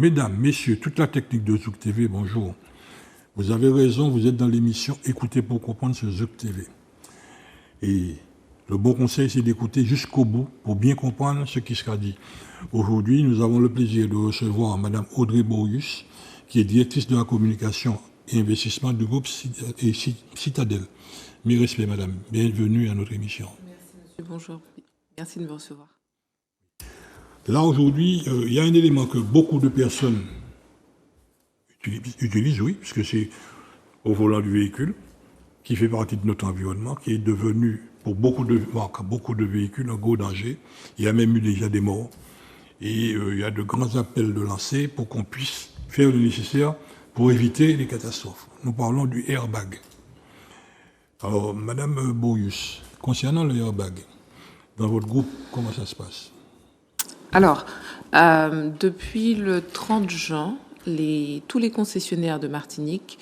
Mesdames, messieurs, toute la technique de Zouk TV, bonjour. Vous avez raison, vous êtes dans l'émission Écoutez pour comprendre sur Zouk TV. Et le bon conseil, c'est d'écouter jusqu'au bout pour bien comprendre ce qui sera dit. Aujourd'hui, nous avons le plaisir de recevoir Madame Audrey Borius, qui est directrice de la communication et investissement du groupe Citadel. Mes respects, Madame. Bienvenue à notre émission. Merci, monsieur. Bonjour. Merci de me recevoir. Là, aujourd'hui, il y a un élément que beaucoup de personnes utilisent, oui, puisque c'est au volant du véhicule, qui fait partie de notre environnement, qui est devenu, pour beaucoup de véhicules, un gros danger. Il y a même eu déjà des morts. Et il y a de grands appels de lancer pour qu'on puisse faire le nécessaire pour éviter les catastrophes. Nous parlons du airbag. Alors, Madame Borius, concernant le airbag, dans votre groupe, comment ça se passe? Alors, depuis le 30 juin, tous les concessionnaires de Martinique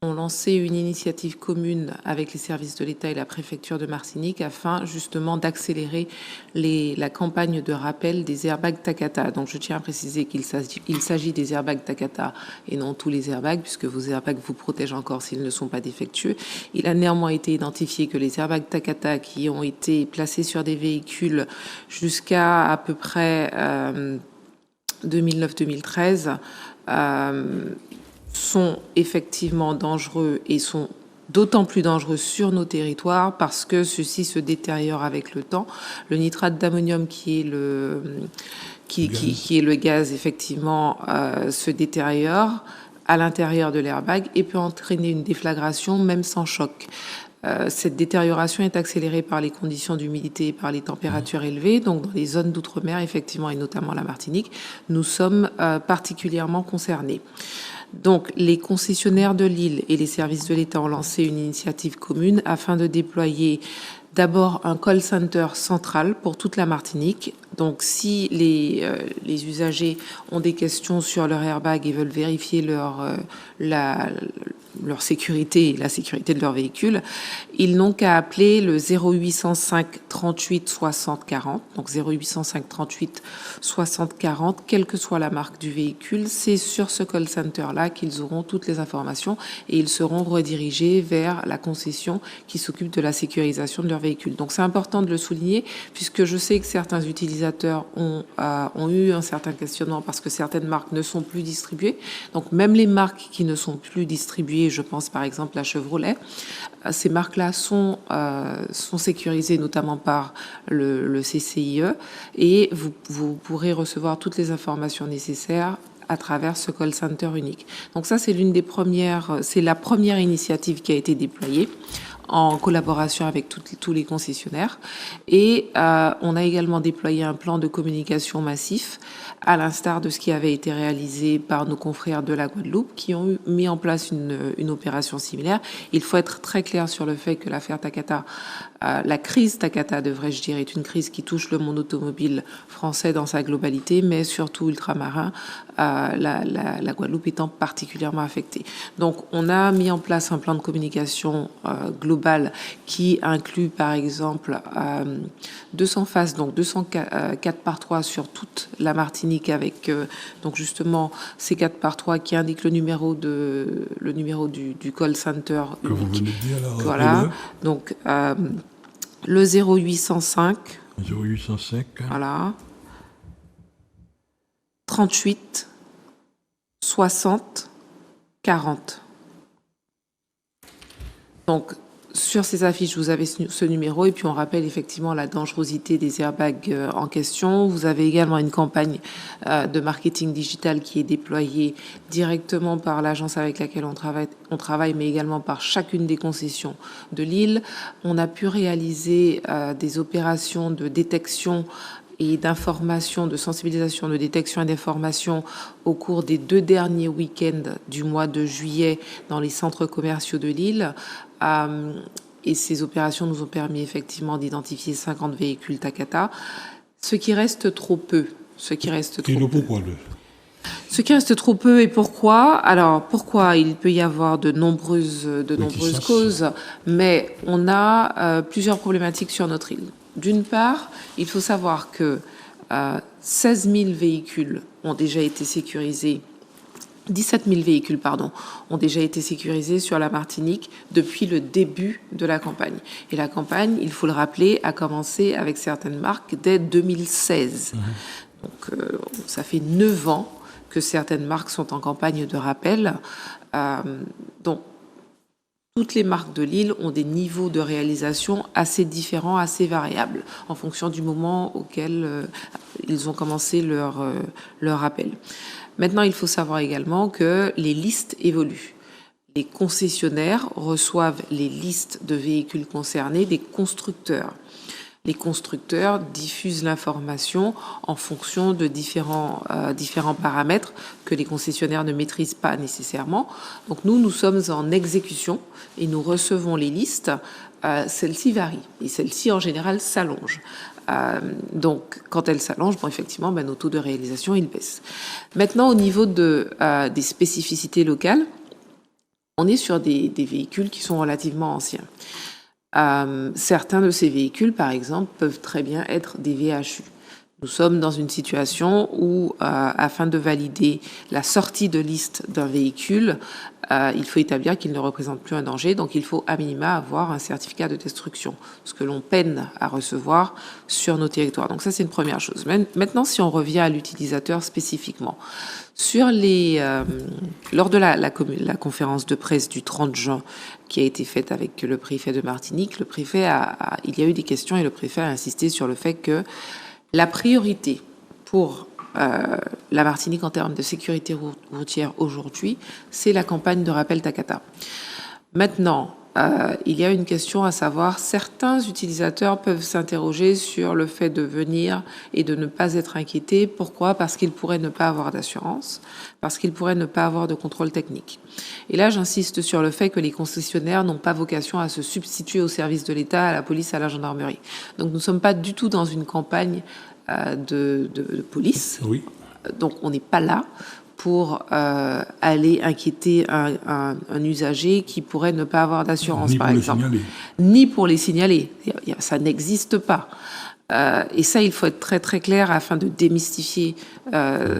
ont lancé une initiative commune avec les services de l'État et la préfecture de Martinique afin justement d'accélérer la campagne de rappel des airbags Takata. Donc je tiens à préciser qu'il s'agit des airbags Takata et non tous les airbags, puisque vos airbags vous protègent encore s'ils ne sont pas défectueux. Il a néanmoins été identifié que les airbags Takata qui ont été placés sur des véhicules jusqu'à à peu près 2009-2013 sont effectivement dangereux et sont d'autant plus dangereux sur nos territoires parce que ceux-ci se détériorent avec le temps. Le nitrate d'ammonium qui est le gaz effectivement se détériore à l'intérieur de l'airbag et peut entraîner une déflagration même sans choc. Cette détérioration est accélérée par les conditions d'humidité et par les températures élevées. Donc, dans les zones d'outre-mer, effectivement, et notamment la Martinique, nous sommes particulièrement concernés. Donc, les concessionnaires de l'île et les services de l'État ont lancé une initiative commune afin de déployer d'abord un call center central pour toute la Martinique. Donc, si les usagers ont des questions sur leur airbag et veulent vérifier leur sécurité et la sécurité de leur véhicule, ils n'ont qu'à appeler le 0805 38 60 40. Donc 0805 38 60 40, quelle que soit la marque du véhicule, c'est sur ce call center-là qu'ils auront toutes les informations et ils seront redirigés vers la concession qui s'occupe de la sécurisation de leur véhicule. Donc c'est important de le souligner puisque je sais que certains utilisateurs ont eu un certain questionnement parce que certaines marques ne sont plus distribuées. Donc même les marques qui ne sont plus distribuées, je pense par exemple à Chevrolet, ces marques-là sont sécurisées notamment par le CCIE et vous pourrez recevoir toutes les informations nécessaires à travers ce call center unique. Donc ça, c'est la première initiative qui a été déployée en collaboration avec tous les concessionnaires. Et on a également déployé un plan de communication massif, à l'instar de ce qui avait été réalisé par nos confrères de la Guadeloupe, qui ont mis en place une opération similaire. Il faut être très clair sur le fait que l'affaire Takata, la crise Takata, devrais-je dire, est une crise qui touche le monde automobile français dans sa globalité, mais surtout ultramarin, la Guadeloupe étant particulièrement affectée. Donc, on a mis en place un plan de communication global qui inclut, par exemple, 200 faces, donc 204 par 3 sur toute la Martinique, avec donc justement ces 4 par 3 qui indiquent le numéro du call center que vous venez de dire, là, voilà. Donc le 0805 voilà 38 60 40. Donc sur ces affiches, vous avez ce numéro et puis on rappelle effectivement la dangerosité des airbags en question. Vous avez également une campagne de marketing digital qui est déployée directement par l'agence avec laquelle on travaille, mais également par chacune des concessions de l'île. On a pu réaliser des opérations de détection et d'information, de sensibilisation, de détection et d'information au cours des 2 derniers week-ends du mois de juillet dans les centres commerciaux de l'île. Et ces opérations nous ont permis effectivement d'identifier 50 véhicules Takata, ce qui reste trop peu. Ce qui reste trop peu et pourquoi? Alors pourquoi? Il peut y avoir de nombreuses causes, mais on a plusieurs problématiques sur notre île. D'une part, il faut savoir que 16 000 véhicules ont déjà été sécurisés. 17 000 véhicules, ont déjà été sécurisés sur la Martinique depuis le début de la campagne. Et la campagne, il faut le rappeler, a commencé avec certaines marques dès 2016. Donc, ça fait 9 ans que certaines marques sont en campagne de rappel. Donc, toutes les marques de l'île ont des niveaux de réalisation assez différents, assez variables, en fonction du moment auquel ils ont commencé leur rappel. Maintenant, il faut savoir également que les listes évoluent. Les concessionnaires reçoivent les listes de véhicules concernés des constructeurs. Les constructeurs diffusent l'information en fonction de différents paramètres que les concessionnaires ne maîtrisent pas nécessairement. Donc nous sommes en exécution et nous recevons les listes. Celles-ci varient et celles-ci, en général, s'allongent. Donc, quand elles s'allongent, effectivement, nos taux de réalisation, ils baissent. Maintenant, au niveau des spécificités locales, on est sur des véhicules qui sont relativement anciens. Certains de ces véhicules, par exemple, peuvent très bien être des VHU. Nous sommes dans une situation où, afin de valider la sortie de liste d'un véhicule, il faut établir qu'il ne représente plus un danger, donc il faut à minima avoir un certificat de destruction, ce que l'on peine à recevoir sur nos territoires. Donc ça, c'est une première chose. Maintenant, si on revient à l'utilisateur spécifiquement, lors de la conférence de presse du 30 juin qui a été faite avec le préfet de Martinique, il y a eu des questions et le préfet a insisté sur le fait que la priorité pour la Martinique en termes de sécurité routière aujourd'hui, c'est la campagne de rappel Takata. Maintenant, il y a une question à savoir, certains utilisateurs peuvent s'interroger sur le fait de venir et de ne pas être inquiétés. Pourquoi ? Parce qu'ils pourraient ne pas avoir d'assurance, parce qu'ils pourraient ne pas avoir de contrôle technique. Et là, j'insiste sur le fait que les concessionnaires n'ont pas vocation à se substituer au service de l'État, à la police, à la gendarmerie. Donc nous ne sommes pas du tout dans une campagne de police. Oui. Donc on n'est pas là pour aller inquiéter un usager qui pourrait ne pas avoir d'assurance, par exemple. Ni pour les signaler. Ça n'existe pas. Et ça, il faut être très très clair afin de démystifier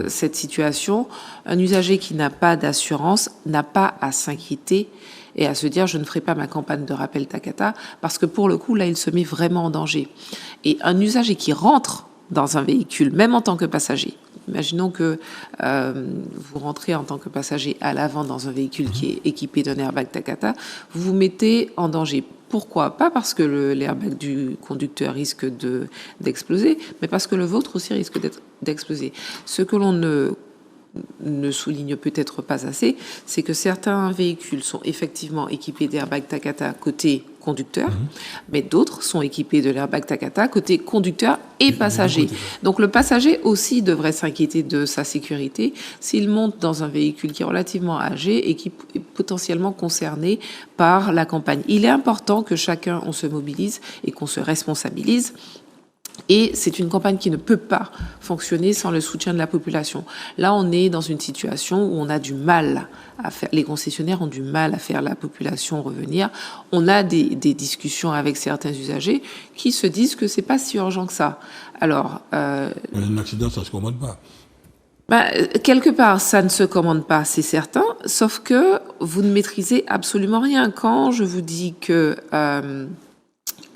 cette situation. Un usager qui n'a pas d'assurance n'a pas à s'inquiéter et à se dire je ne ferai pas ma campagne de rappel Takata, parce que pour le coup, là, il se met vraiment en danger. Et un usager qui rentre dans un véhicule, même en tant que passager, imaginons que vous rentrez en tant que passager à l'avant dans un véhicule qui est équipé d'un airbag Takata, vous vous mettez en danger. Pourquoi ? Pas parce que l'airbag du conducteur risque d'exploser, mais parce que le vôtre aussi risque d'exploser. Ce que l'on ne souligne peut-être pas assez, c'est que certains véhicules sont effectivement équipés d'airbag Takata côté conducteur, mais d'autres sont équipés de l'airbag Takata côté conducteur et passager. Donc le passager aussi devrait s'inquiéter de sa sécurité s'il monte dans un véhicule qui est relativement âgé et qui est potentiellement concerné par la campagne. Il est important que chacun, on se mobilise et qu'on se responsabilise. Et c'est une campagne qui ne peut pas fonctionner sans le soutien de la population. Là, on est dans une situation où on a du mal à faire, les concessionnaires ont du mal à faire la population revenir. On a des discussions avec certains usagers qui se disent que c'est pas si urgent que ça. Alors, un accident, ça se commande pas. Quelque part, ça ne se commande pas, c'est certain, sauf que vous ne maîtrisez absolument rien. Quand je vous dis que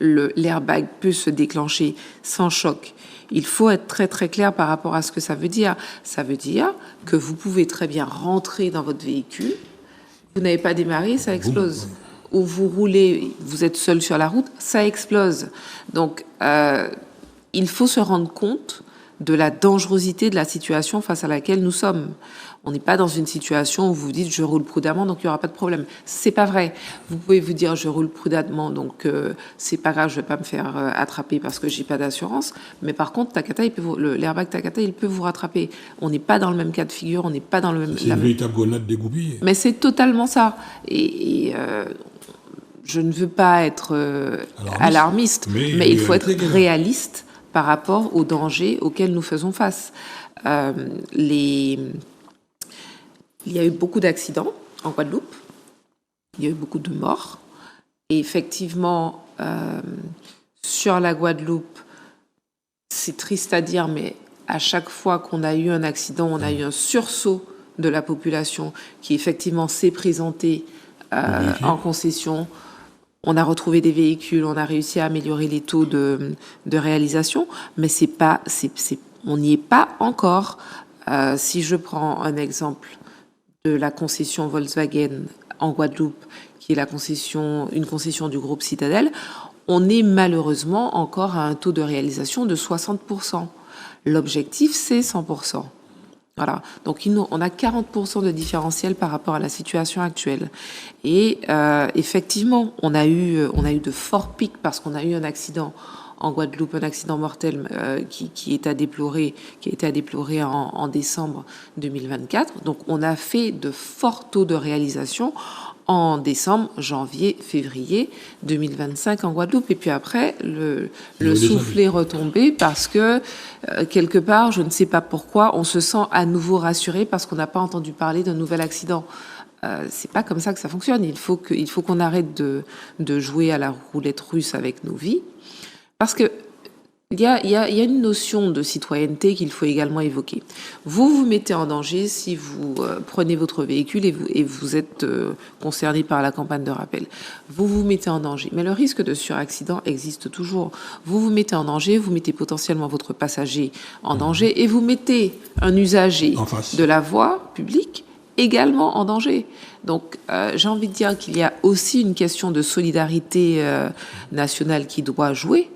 l'airbag peut se déclencher sans choc, il faut être très très clair par rapport à ce que ça veut dire. Ça veut dire que vous pouvez très bien rentrer dans votre véhicule, vous n'avez pas démarré, ça explose. Ou vous roulez, vous êtes seul sur la route, ça explose. Donc, il faut se rendre compte de la dangerosité de la situation face à laquelle nous sommes. On n'est pas dans une situation où vous vous dites je roule prudemment donc il n'y aura pas de problème. C'est pas vrai. Vous pouvez vous dire je roule prudemment donc c'est pas grave, je vais pas me faire attraper parce que j'ai pas d'assurance. Mais par contre Takata, l'airbag Takata, il peut vous rattraper. On n'est pas dans le même cas de figure, on n'est pas dans le même. C'est une véritable grenade dégoupillée. Mais c'est totalement ça. Et je ne veux pas être alarmiste, mais il faut être réaliste par rapport aux dangers auxquels nous faisons face. Il y a eu beaucoup d'accidents en Guadeloupe, il y a eu beaucoup de morts. Et effectivement, sur la Guadeloupe, c'est triste à dire, mais à chaque fois qu'on a eu un accident, on a eu un sursaut de la population qui effectivement s'est présentée en concession. On a retrouvé des véhicules, on a réussi à améliorer les taux de réalisation, mais on n'y est pas encore. Si je prends un exemple de la concession Volkswagen en Guadeloupe, qui est une concession du groupe Citadel, on est malheureusement encore à un taux de réalisation de 60%. L'objectif, c'est 100%. Voilà. Donc, on a 40% de différentiel par rapport à la situation actuelle. Et effectivement, on a eu de forts pics parce qu'on a eu un accident en Guadeloupe, un accident mortel qui est à déplorer, qui a été à déplorer en décembre 2024. Donc, on a fait de forts taux de réalisation en décembre, janvier, février 2025 en Guadeloupe. Et puis après, le souffle est retombé parce que, quelque part, je ne sais pas pourquoi, on se sent à nouveau rassuré parce qu'on n'a pas entendu parler d'un nouvel accident. C'est pas comme ça que ça fonctionne. Il faut qu'on arrête de jouer à la roulette russe avec nos vies. Parce que il y a une notion de citoyenneté qu'il faut également évoquer. Vous vous mettez en danger si vous prenez votre véhicule et vous êtes concerné par la campagne de rappel. Vous vous mettez en danger. Mais le risque de suraccident existe toujours. Vous vous mettez en danger, vous mettez potentiellement votre passager en danger et vous mettez un usager de la voie publique également en danger. Donc, j'ai envie de dire qu'il y a aussi une question de solidarité nationale qui doit jouer.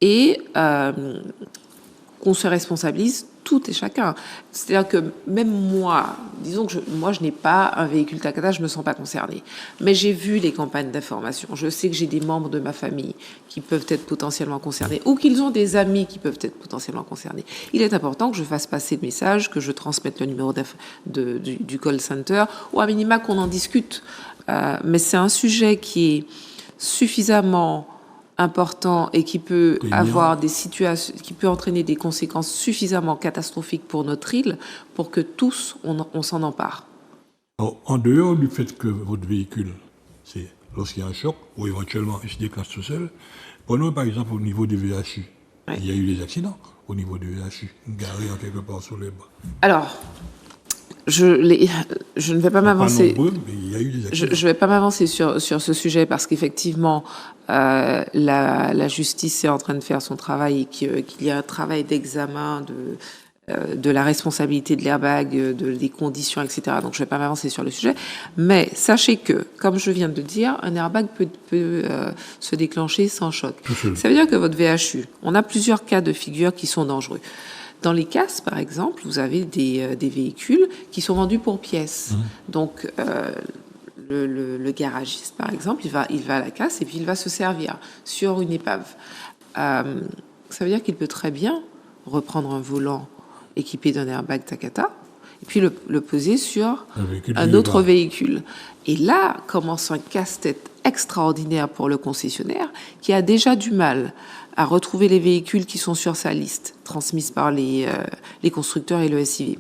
Et qu'on se responsabilise tout et chacun. C'est-à-dire que même moi, disons que moi je n'ai pas un véhicule Takata, je me sens pas concernée. Mais j'ai vu les campagnes d'information. Je sais que j'ai des membres de ma famille qui peuvent être potentiellement concernés ou qu'ils ont des amis qui peuvent être potentiellement concernés. Il est important que je fasse passer le message, que je transmette le numéro du call center ou à minima qu'on en discute. Mais c'est un sujet qui est suffisamment important et qui peut avoir des situations, qui peut entraîner des conséquences suffisamment catastrophiques pour notre île pour que tous, on s'en empare. Alors, en dehors du fait que votre véhicule, c'est lorsqu'il y a un choc, ou éventuellement il se déclenche tout seul, prenons par exemple au niveau des VHU. Ouais. Il y a eu des accidents au niveau des VHU, garés en quelque part sur les bas. Alors, je ne vais pas m'avancer. Je vais pas m'avancer sur ce sujet parce qu'effectivement, la justice est en train de faire son travail et qu'il y a un travail d'examen de la responsabilité de l'airbag, des conditions, etc. Donc, je vais pas m'avancer sur le sujet. Mais sachez que, comme je viens de dire, un airbag peut se déclencher sans choc. Ça veut dire que votre VHU, on a plusieurs cas de figure qui sont dangereux. Dans les casses, par exemple, vous avez des véhicules qui sont vendus pour pièces. Donc, le garagiste, par exemple, il va à la casse et puis il va se servir sur une épave. Ça veut dire qu'il peut très bien reprendre un volant équipé d'un airbag Takata et puis le poser sur un autre véhicule. Et là commence un casse-tête extraordinaire pour le concessionnaire qui a déjà du mal à retrouver les véhicules qui sont sur sa liste, transmise par les constructeurs et le SIV,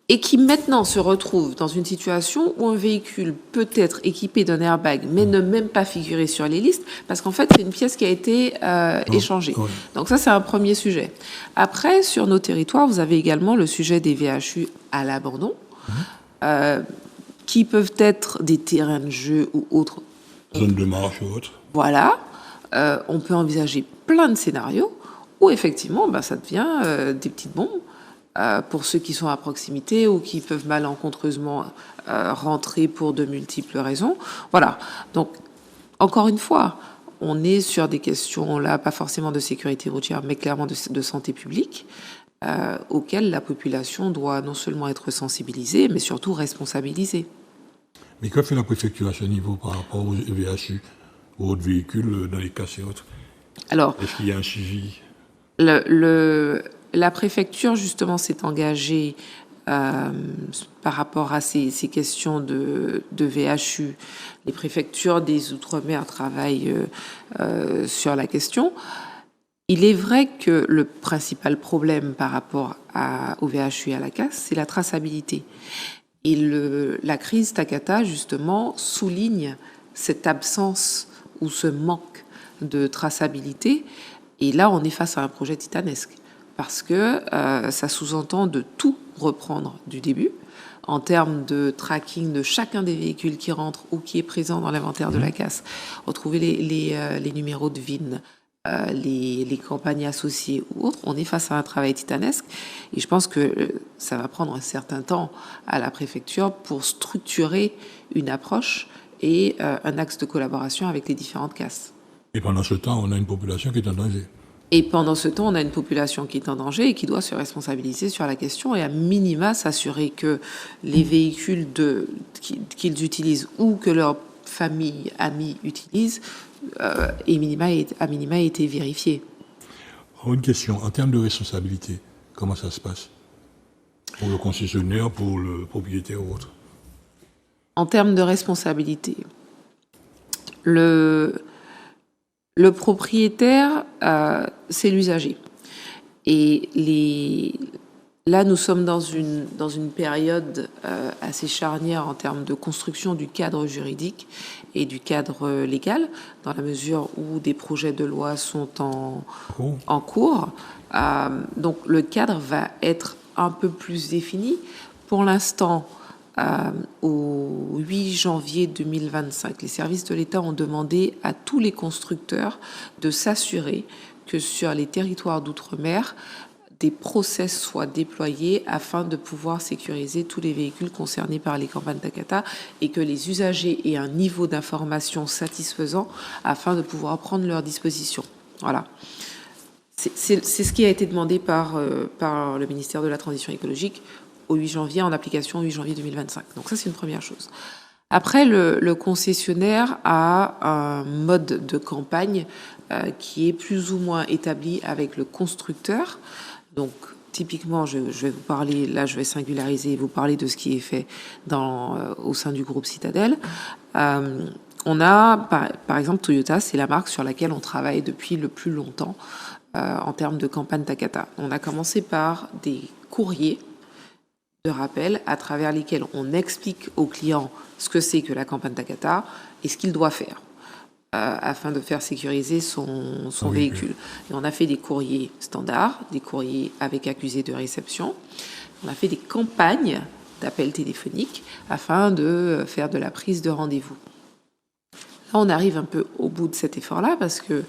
et qui maintenant se retrouve dans une situation où un véhicule peut être équipé d'un airbag, mais ne même pas figurer sur les listes, parce qu'en fait, c'est une pièce qui a été échangée. Oui. Donc ça, c'est un premier sujet. Après, sur nos territoires, vous avez également le sujet des VHU à l'abandon, qui peuvent être des terrains de jeu ou autres. Zone de marche ou autre. Voilà. On peut envisager plein de scénarios où effectivement ça devient des petites bombes pour ceux qui sont à proximité ou qui peuvent malencontreusement rentrer pour de multiples raisons. Voilà. Donc, encore une fois, on est sur des questions là, pas forcément de sécurité routière, mais clairement de santé publique, auxquelles la population doit non seulement être sensibilisée, mais surtout responsabilisée. Mais que fait la préfecture à ce niveau par rapport aux VHU? Autres véhicules dans les casses et autres. Alors, est-ce qu'il y a un suivi? La préfecture, justement, s'est engagée par rapport à ces questions de VHU. Les préfectures des Outre-mer travaillent sur la question. Il est vrai que le principal problème par rapport au VHU et à la casse, c'est la traçabilité. Et la crise Takata, justement, souligne cette absence ou ce manque de traçabilité. Et là, on est face à un projet titanesque. parce que ça sous-entend de tout reprendre du début en termes de tracking de chacun des véhicules qui rentrent ou qui est présent dans l'inventaire de la casse, retrouver les numéros de VIN, les campagnes associées ou autres. On est face à un travail titanesque et je pense que ça va prendre un certain temps à la préfecture pour structurer une approche et un axe de collaboration avec les différentes casses. Et pendant ce temps, on a une population qui est en danger. Et pendant ce temps, on a une population qui est en danger et qui doit se responsabiliser sur la question et à minima s'assurer que les véhicules qu'ils utilisent ou que leur famille, amis utilisent, à minima aient été vérifiés. Alors, une question, en termes de responsabilité, comment ça se passe? Pour le concessionnaire, pour le propriétaire ou autre? En termes de responsabilité, le propriétaire, c'est l'usager. Et là, nous sommes dans une période assez charnière en termes de construction du cadre juridique et du cadre légal, dans la mesure où des projets de loi sont en cours. Donc, le cadre va être un peu plus défini. Pour l'instant, au 8 janvier 2025, les services de l'État ont demandé à tous les constructeurs de s'assurer que sur les territoires d'outre-mer, des process soient déployés afin de pouvoir sécuriser tous les véhicules concernés par les campagnes Takata et que les usagers aient un niveau d'information satisfaisant afin de pouvoir prendre leurs dispositions. Voilà. C'est ce qui a été demandé par le ministère de la Transition écologique au 8 janvier, en application au 8 janvier 2025. Donc ça, c'est une première chose. Après, le concessionnaire a un mode de campagne qui est plus ou moins établi avec le constructeur. Donc, typiquement, je vais vous parler, là, je vais singulariser et vous parler de ce qui est fait au sein du groupe Citadel. On a, par exemple, Toyota, c'est la marque sur laquelle on travaille depuis le plus longtemps en termes de campagne Takata. On a commencé par des courriers de rappel à travers lesquels on explique au client ce que c'est que la campagne Takata et ce qu'il doit faire afin de faire sécuriser son véhicule. Et on a fait des courriers standards, des courriers avec accusé de réception. On a fait des campagnes d'appels téléphoniques afin de faire de la prise de rendez-vous. Là, on arrive un peu au bout de cet effort-là parce que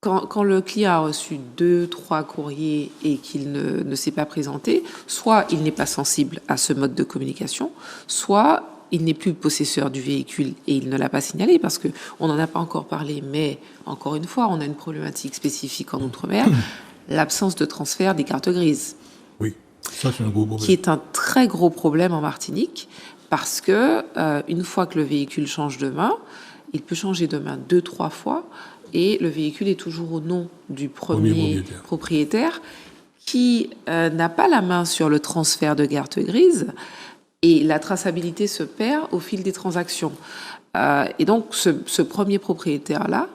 quand le client a reçu 2-3 courriers et qu'il ne s'est pas présenté, soit il n'est pas sensible à ce mode de communication, soit il n'est plus possesseur du véhicule et il ne l'a pas signalé parce qu'on n'en a pas encore parlé, mais encore une fois, on a une problématique spécifique en Outre-mer, l'absence de transfert des cartes grises. Oui, ça c'est un gros problème. Qui est un très gros problème en Martinique parce que une fois que le véhicule change de main, il peut changer de main 2-3 fois et le véhicule est toujours au nom du premier propriétaire qui n'a pas la main sur le transfert de carte grise et la traçabilité se perd au fil des transactions. Et donc, ce premier propriétaire-là,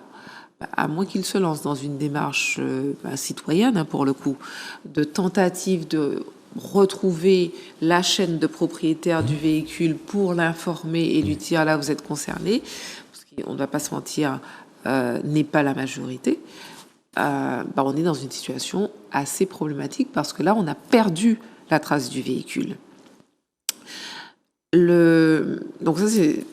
à moins qu'il se lance dans une démarche citoyenne, pour le coup, de tentative de retrouver la chaîne de propriétaire du véhicule pour l'informer et lui dire là, vous êtes concerné, parce qu'on ne va pas se mentir, n'est pas la majorité, on est dans une situation assez problématique parce que là, on a perdu la trace du véhicule. Donc ça, c'est...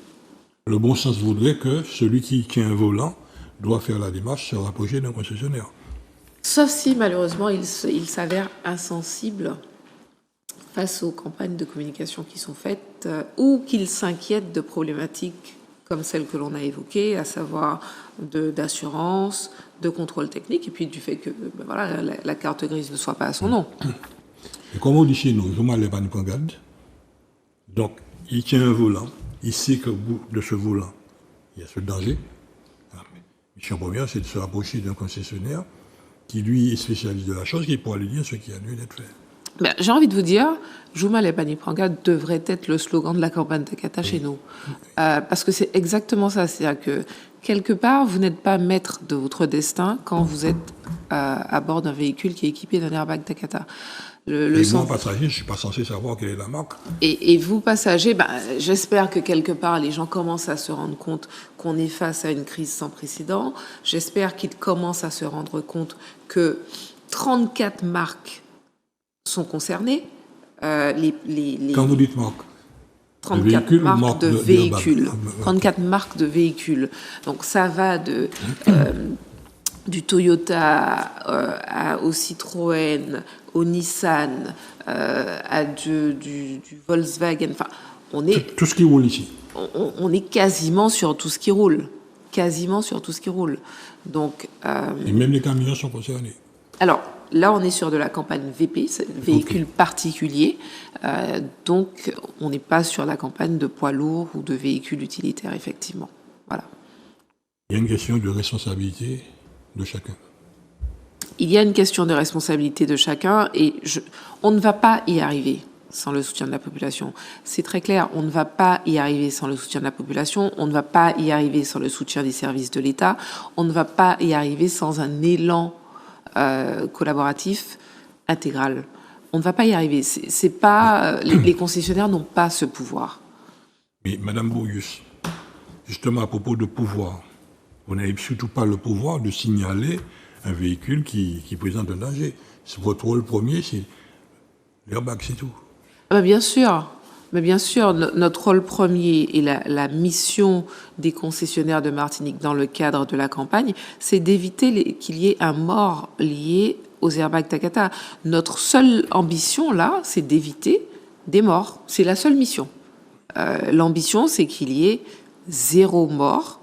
Le bon sens voudrait que celui qui tient un volant doit faire la démarche, se rapprocher d'un concessionnaire. Sauf si, malheureusement, il s'avère insensible face aux campagnes de communication qui sont faites ou qu'il s'inquiète de problématiques comme celles que l'on a évoquées, à savoir d'assurance, de contrôle technique, et puis du fait que la carte grise ne soit pas à son nom. Et comme on dit chez nous, je ne m'enlève pas une garde. Donc, il tient un volant, il sait qu'au bout de ce volant, il y a ce danger. Mission première, c'est de se rapprocher d'un concessionnaire qui, lui, est spécialiste de la chose, qui pourra lui dire ce qui a lieu d'être fait. J'ai envie de vous dire, Juma Lepani Pranga devrait être le slogan de la campagne Takata chez nous. Parce que c'est exactement ça. C'est-à-dire que, quelque part, vous n'êtes pas maître de votre destin quand vous êtes à bord d'un véhicule qui est équipé d'un airbag Takata. Moi, passager, je ne suis pas censé savoir quelle est la marque. Et vous, passagers, j'espère que quelque part, les gens commencent à se rendre compte qu'on est face à une crise sans précédent. J'espère qu'ils commencent à se rendre compte que 34 marques sont concernées. Quand vous dites marque, 34 véhicule, marques marque de de véhicules. airbag. 34 marques de véhicules. Donc ça va du Toyota au Citroën, au Nissan, du Volkswagen. Enfin, Tout ce qui roule ici. on est quasiment sur tout ce qui roule. Quasiment sur tout ce qui roule. Donc, Et même les camions sont concernés. alors, là, on est sur de la campagne VP, c'est véhicule particulier. Donc, on n'est pas sur la campagne de poids lourds ou de véhicules utilitaires, effectivement. Voilà. Il y a une question de responsabilité de chacun. Il y a une question de responsabilité de chacun et on ne va pas y arriver sans le soutien de la population. C'est très clair, on ne va pas y arriver sans le soutien de la population, on ne va pas y arriver sans le soutien des services de l'État, on ne va pas y arriver sans un élan collaboratif intégral. On ne va pas y arriver. C'est pas, les concessionnaires n'ont pas ce pouvoir. Mais Madame Bourrius, justement à propos de pouvoir, vous n'avez surtout pas le pouvoir de signaler un véhicule qui présente un danger. Votre rôle premier, c'est l'airbag, c'est tout. Bien sûr. Mais bien sûr, notre rôle premier et la mission des concessionnaires de Martinique dans le cadre de la campagne, c'est d'éviter qu'il y ait un mort lié aux airbags Takata. Notre seule ambition, là, c'est d'éviter des morts. C'est la seule mission. L'ambition, c'est qu'il y ait 0 mort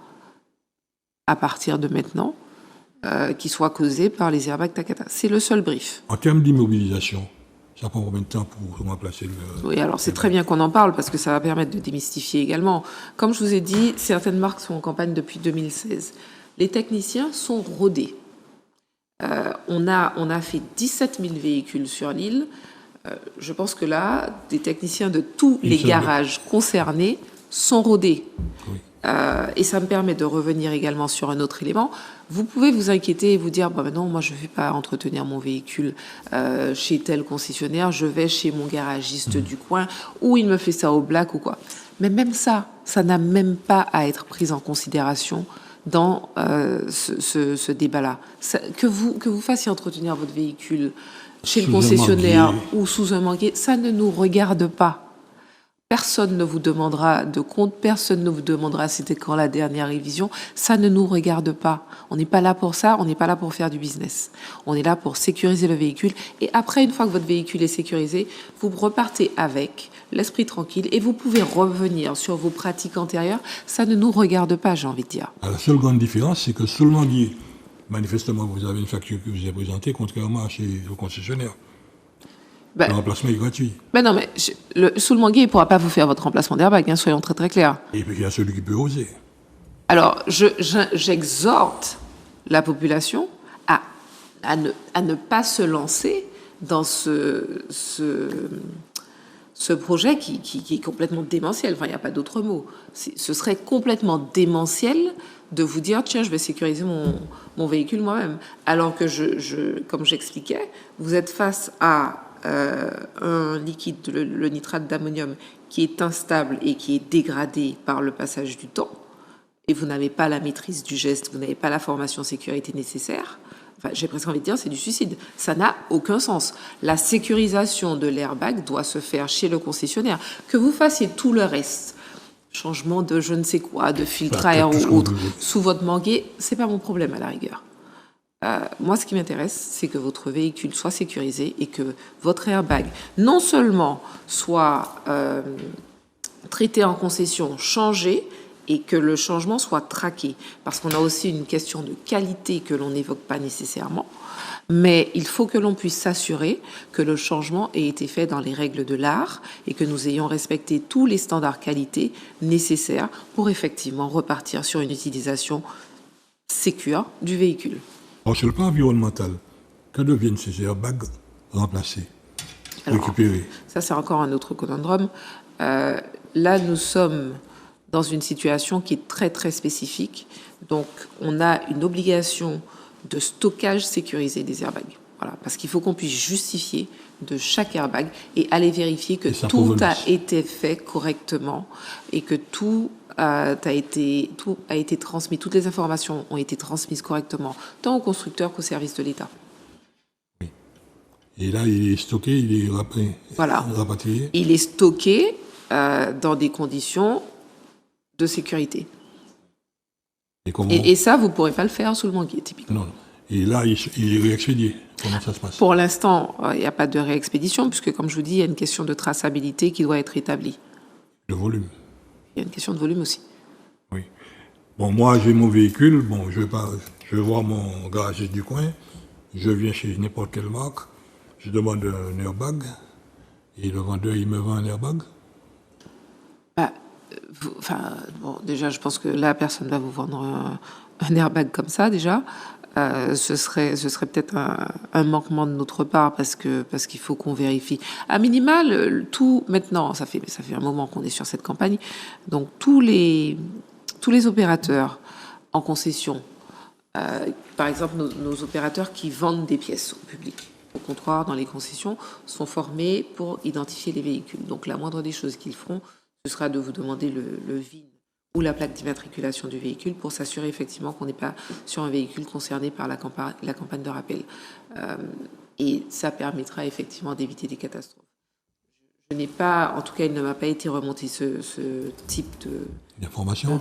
à partir de maintenant qui soit causé par les airbags Takata. C'est le seul brief. En termes d'immobilisation, ça prend combien de temps pour remplacer le... Oui, alors c'est très bien qu'on en parle parce que ça va permettre de démystifier également. Comme je vous ai dit, certaines marques sont en campagne depuis 2016. Les techniciens sont rodés. On a fait 17 000 véhicules sur l'île. Je pense que là, des techniciens de tous les garages concernés sont rodés. Oui. Et ça me permet de revenir également sur un autre élément. Vous pouvez vous inquiéter et vous dire, bah non, moi je ne vais pas entretenir mon véhicule chez tel concessionnaire, je vais chez mon garagiste du coin, ou il me fait ça au black ou quoi. Mais même ça n'a même pas à être pris en considération dans ce débat-là. Que vous fassiez entretenir votre véhicule chez le concessionnaire ou sous un manguier, ça ne nous regarde pas. Personne ne vous demandera de compte, personne ne vous demandera c'était quand la dernière révision. Ça ne nous regarde pas. On n'est pas là pour ça, on n'est pas là pour faire du business. On est là pour sécuriser le véhicule. Et après, une fois que votre véhicule est sécurisé, vous repartez avec l'esprit tranquille et vous pouvez revenir sur vos pratiques antérieures. Ça ne nous regarde pas, j'ai envie de dire. Alors, la seule grande différence, c'est que sous le manguier, manifestement, vous avez une facture que je vous ai présentée, contrairement à chez vos concessionnaires. Le remplacement est gratuit. Ben non, mais sous le manguier, il ne pourra pas vous faire votre remplacement d'airbag, hein, soyons très très clairs. Et puis il y a celui qui peut oser. Alors, j'exhorte la population à ne pas se lancer dans ce projet qui est complètement démentiel. Enfin, il n'y a pas d'autre mot. Ce serait complètement démentiel de vous dire, tiens, je vais sécuriser mon véhicule moi-même. Alors que, comme j'expliquais, vous êtes face à un liquide, le nitrate d'ammonium, qui est instable et qui est dégradé par le passage du temps, et vous n'avez pas la maîtrise du geste, vous n'avez pas la formation sécurité nécessaire, enfin, j'ai presque envie de dire, c'est du suicide. Ça n'a aucun sens. La sécurisation de l'airbag doit se faire chez le concessionnaire. Que vous fassiez tout le reste, changement de je ne sais quoi, de filtre à air ou autre, sous votre manguier, c'est pas mon problème à la rigueur. Moi, ce qui m'intéresse, c'est que votre véhicule soit sécurisé et que votre airbag, non seulement soit traité en concession, changé, et que le changement soit traqué. Parce qu'on a aussi une question de qualité que l'on n'évoque pas nécessairement, mais il faut que l'on puisse s'assurer que le changement ait été fait dans les règles de l'art et que nous ayons respecté tous les standards qualité nécessaires pour effectivement repartir sur une utilisation sécure du véhicule. Alors, sur le plan environnemental, que deviennent ces airbags remplacés, récupérés? Ça, c'est encore un autre conundrum. Là, nous sommes dans une situation qui est très, très spécifique. Donc, on a une obligation de stockage sécurisé des airbags. Voilà, parce qu'il faut qu'on puisse justifier de chaque airbag et aller vérifier que tout a été fait correctement et que tout a été transmis, toutes les informations ont été transmises correctement, tant aux constructeurs qu'aux services de l'État. Oui. Et là, il est stocké, il est Voilà. rapatrié. Il est stocké dans des conditions de sécurité. Et, comment... et ça, vous ne pourrez pas le faire sous le manguier, typiquement. Non. Et là, il est réexpédié. Comment ça se passe? Pour l'instant, il n'y a pas de réexpédition, puisque, comme je vous dis, il y a une question de traçabilité qui doit être établie. Le volume. Il y a une question de volume aussi. Oui. Bon, moi, j'ai mon véhicule. Bon, je vais voir mon garagiste du coin. Je viens chez n'importe quelle marque. Je demande un airbag. Et le vendeur, il me vend un airbag. Déjà, je pense que là, personne ne va vous vendre un airbag comme ça, déjà. Ce serait peut-être un manquement de notre part parce qu'il faut qu'on vérifie. À minima, tout maintenant, ça fait un moment qu'on est sur cette campagne, donc tous les opérateurs en concession, par exemple nos opérateurs qui vendent des pièces au public, au comptoir, dans les concessions, sont formés pour identifier les véhicules. Donc la moindre des choses qu'ils feront, ce sera de vous demander le VIN ou la plaque d'immatriculation du véhicule pour s'assurer effectivement qu'on n'est pas sur un véhicule concerné par la campagne de rappel. Et ça permettra effectivement d'éviter des catastrophes. Je n'ai pas, en tout cas, il ne m'a pas été remonté ce type de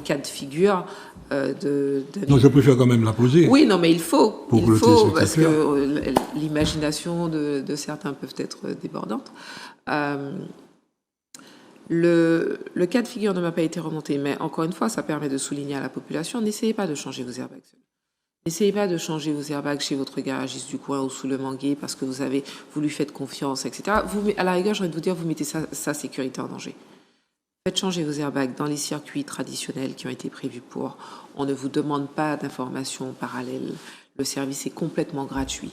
cas de figure. Non, je préfère quand même la poser. Oui, non, mais il faut parce que l'imagination de certains peuvent être débordantes. Le cas de figure ne m'a pas été remonté, mais encore une fois, ça permet de souligner à la population, n'essayez pas de changer vos airbags. N'essayez pas de changer vos airbags chez votre garagiste du coin ou sous le manguier parce que vous lui faites confiance, etc. À la rigueur, j'ai envie de vous dire, vous mettez sa sécurité en danger. Faites changer vos airbags dans les circuits traditionnels qui ont été prévus pour. On ne vous demande pas d'informations parallèles. Le service est complètement gratuit.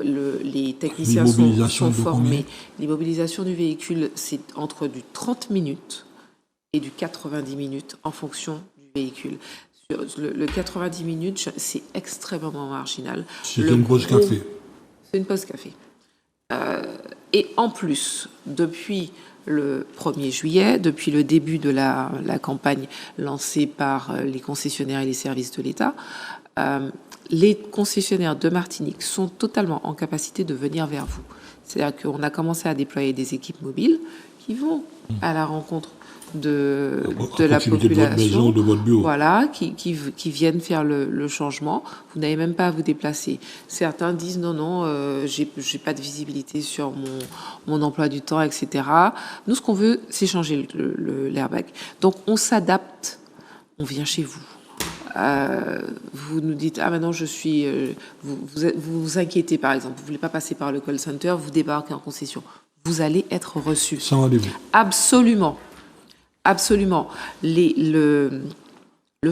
Les techniciens sont formés. L'immobilisation du véhicule, c'est entre du 30 minutes et du 90 minutes en fonction du véhicule. Le 90 minutes, c'est extrêmement marginal. C'est une pause café. C'est une pause café. Et en plus, depuis le 1er juillet, depuis le début de la campagne lancée par les concessionnaires et les services de l'État, les concessionnaires de Martinique sont totalement en capacité de venir vers vous. C'est-à-dire qu'on a commencé à déployer des équipes mobiles qui vont à la rencontre de la population, de votre maison, de votre bureau. Voilà, qui viennent faire le changement. Vous n'avez même pas à vous déplacer. Certains disent non, j'ai pas de visibilité sur mon emploi du temps, etc. Nous, ce qu'on veut, c'est changer l'airbag. Donc, on s'adapte. On vient chez vous. Vous nous dites maintenant je suis vous inquiétez par exemple, vous voulez pas passer par le call center, vous débarquez en concession, vous allez être reçu sans rendez-vous. Absolument le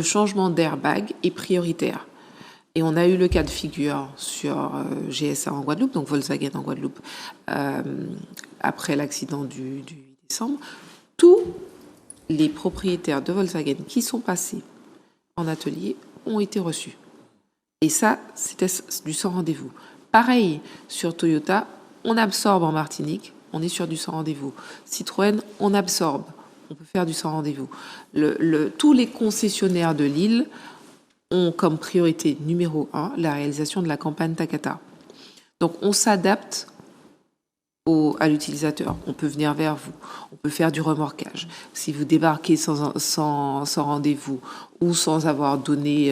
changement d'airbag est prioritaire et on a eu le cas de figure sur GSA en Guadeloupe, donc Volkswagen en Guadeloupe, après l'accident du 8 décembre. Tous les propriétaires de Volkswagen qui sont passés en atelier ont été reçus. Et ça, c'était du sans rendez-vous. Pareil, sur Toyota, on absorbe en Martinique, on est sur du sans rendez-vous. Citroën, on absorbe, on peut faire du sans rendez-vous. Tous les concessionnaires de l'île ont comme priorité numéro 1 la réalisation de la campagne Takata. Donc on s'adapte à l'utilisateur. On peut venir vers vous, on peut faire du remorquage. Si vous débarquez sans rendez-vous ou sans avoir donné,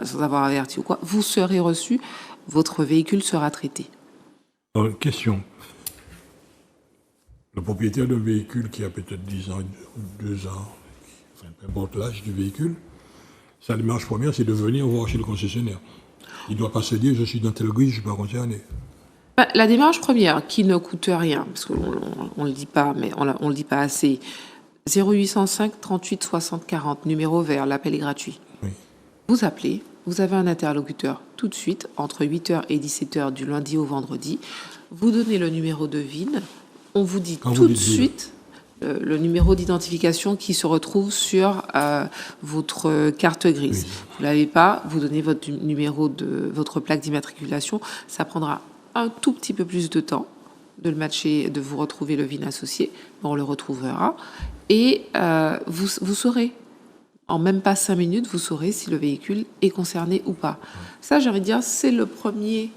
sans avoir averti ou quoi, vous serez reçu, votre véhicule sera traité. Alors, question. Le propriétaire d'un véhicule qui a peut-être 10 ans, 2 ans, enfin, peu importe l'âge du véhicule, sa démarche première, c'est de venir voir chez le concessionnaire. Il ne doit pas se dire, je suis dans tel gris, je ne suis pas concerné. La démarche première, qui ne coûte rien, parce qu'on ne le dit pas, mais on le dit pas assez, 0805 38 60 40, numéro vert, l'appel est gratuit. Oui. Vous appelez, vous avez un interlocuteur tout de suite, entre 8h et 17h du lundi au vendredi, vous donnez le numéro de VIN, on vous dit tout de suite le numéro d'identification qui se retrouve sur votre carte grise. Oui. Vous ne l'avez pas, vous donnez votre numéro de votre plaque d'immatriculation, ça prendra un tout petit peu plus de temps de le matcher, de vous retrouver le VIN associé, mais on le retrouvera. Et vous saurez, en même pas 5 minutes, vous saurez si le véhicule est concerné ou pas. Ça, j'ai envie de dire, c'est le premier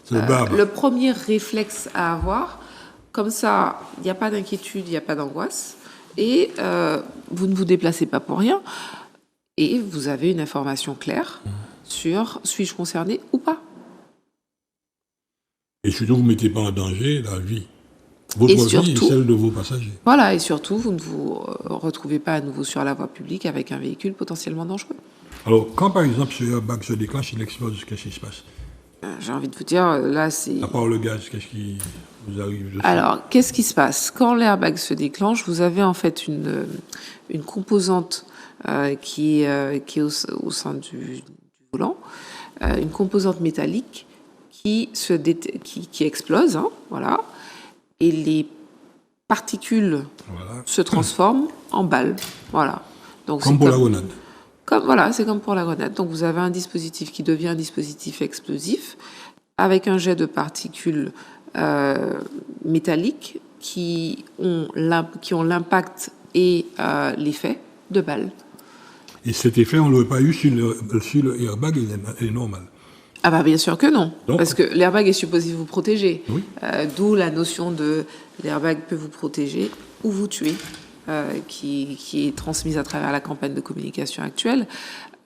C'est le barbe. le premier réflexe à avoir. Comme ça, il n'y a pas d'inquiétude, il n'y a pas d'angoisse. Et vous ne vous déplacez pas pour rien. Et vous avez une information claire sur suis-je concerné ou pas. Et surtout, vous ne mettez pas en danger la vie. Votre Et vie surtout- et celle de vos passagers. Voilà, et surtout, vous ne vous retrouvez pas à nouveau sur la voie publique avec un véhicule potentiellement dangereux. Alors, quand par exemple ce airbag se déclenche, il explose, qu'est-ce qui se passe? J'ai envie de vous dire, là, c'est... À part le gaz, qu'est-ce qui vous arrive dessus? Alors, qu'est-ce qui se passe? Quand l'airbag se déclenche, vous avez en fait une composante qui est au sein du volant, une composante métallique qui explose, hein, voilà, et les particules Voilà. se transforment en balles, voilà. Donc Comme c'est pour la grenade. Voilà, c'est comme pour la grenade. Donc vous avez un dispositif qui devient un dispositif explosif avec un jet de particules métalliques qui ont l'impact et l'effet de balles. Et cet effet, on ne l'aurait pas eu si le airbag est normal. Ah bah bien sûr que non, Donc- parce que l'airbag est supposé vous protéger. Oui. D'où la notion de l'airbag peut vous protéger ou vous tuer, qui est transmise à travers la campagne de communication actuelle.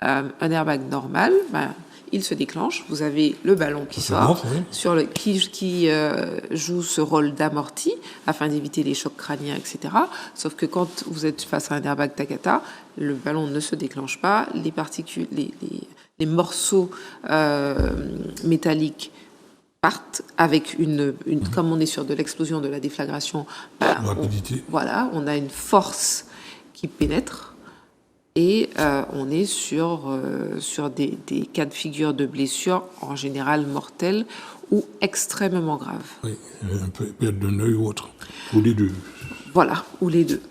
Un airbag normal, il se déclenche, vous avez le ballon qui Ça sort, gonfle, oui. qui joue ce rôle d'amorti afin d'éviter les chocs crâniens, etc. Sauf que quand vous êtes face à un airbag Takata, le ballon ne se déclenche pas, les particules, les morceaux métalliques partent avec comme on est sur de l'explosion, de la déflagration, Rapidité. on a une force qui pénètre et on est sur des cas de figure de blessures en général mortelles ou extrêmement graves. Oui, un peu perte d'un œil ou autre. Ou les deux. Voilà, ou les deux.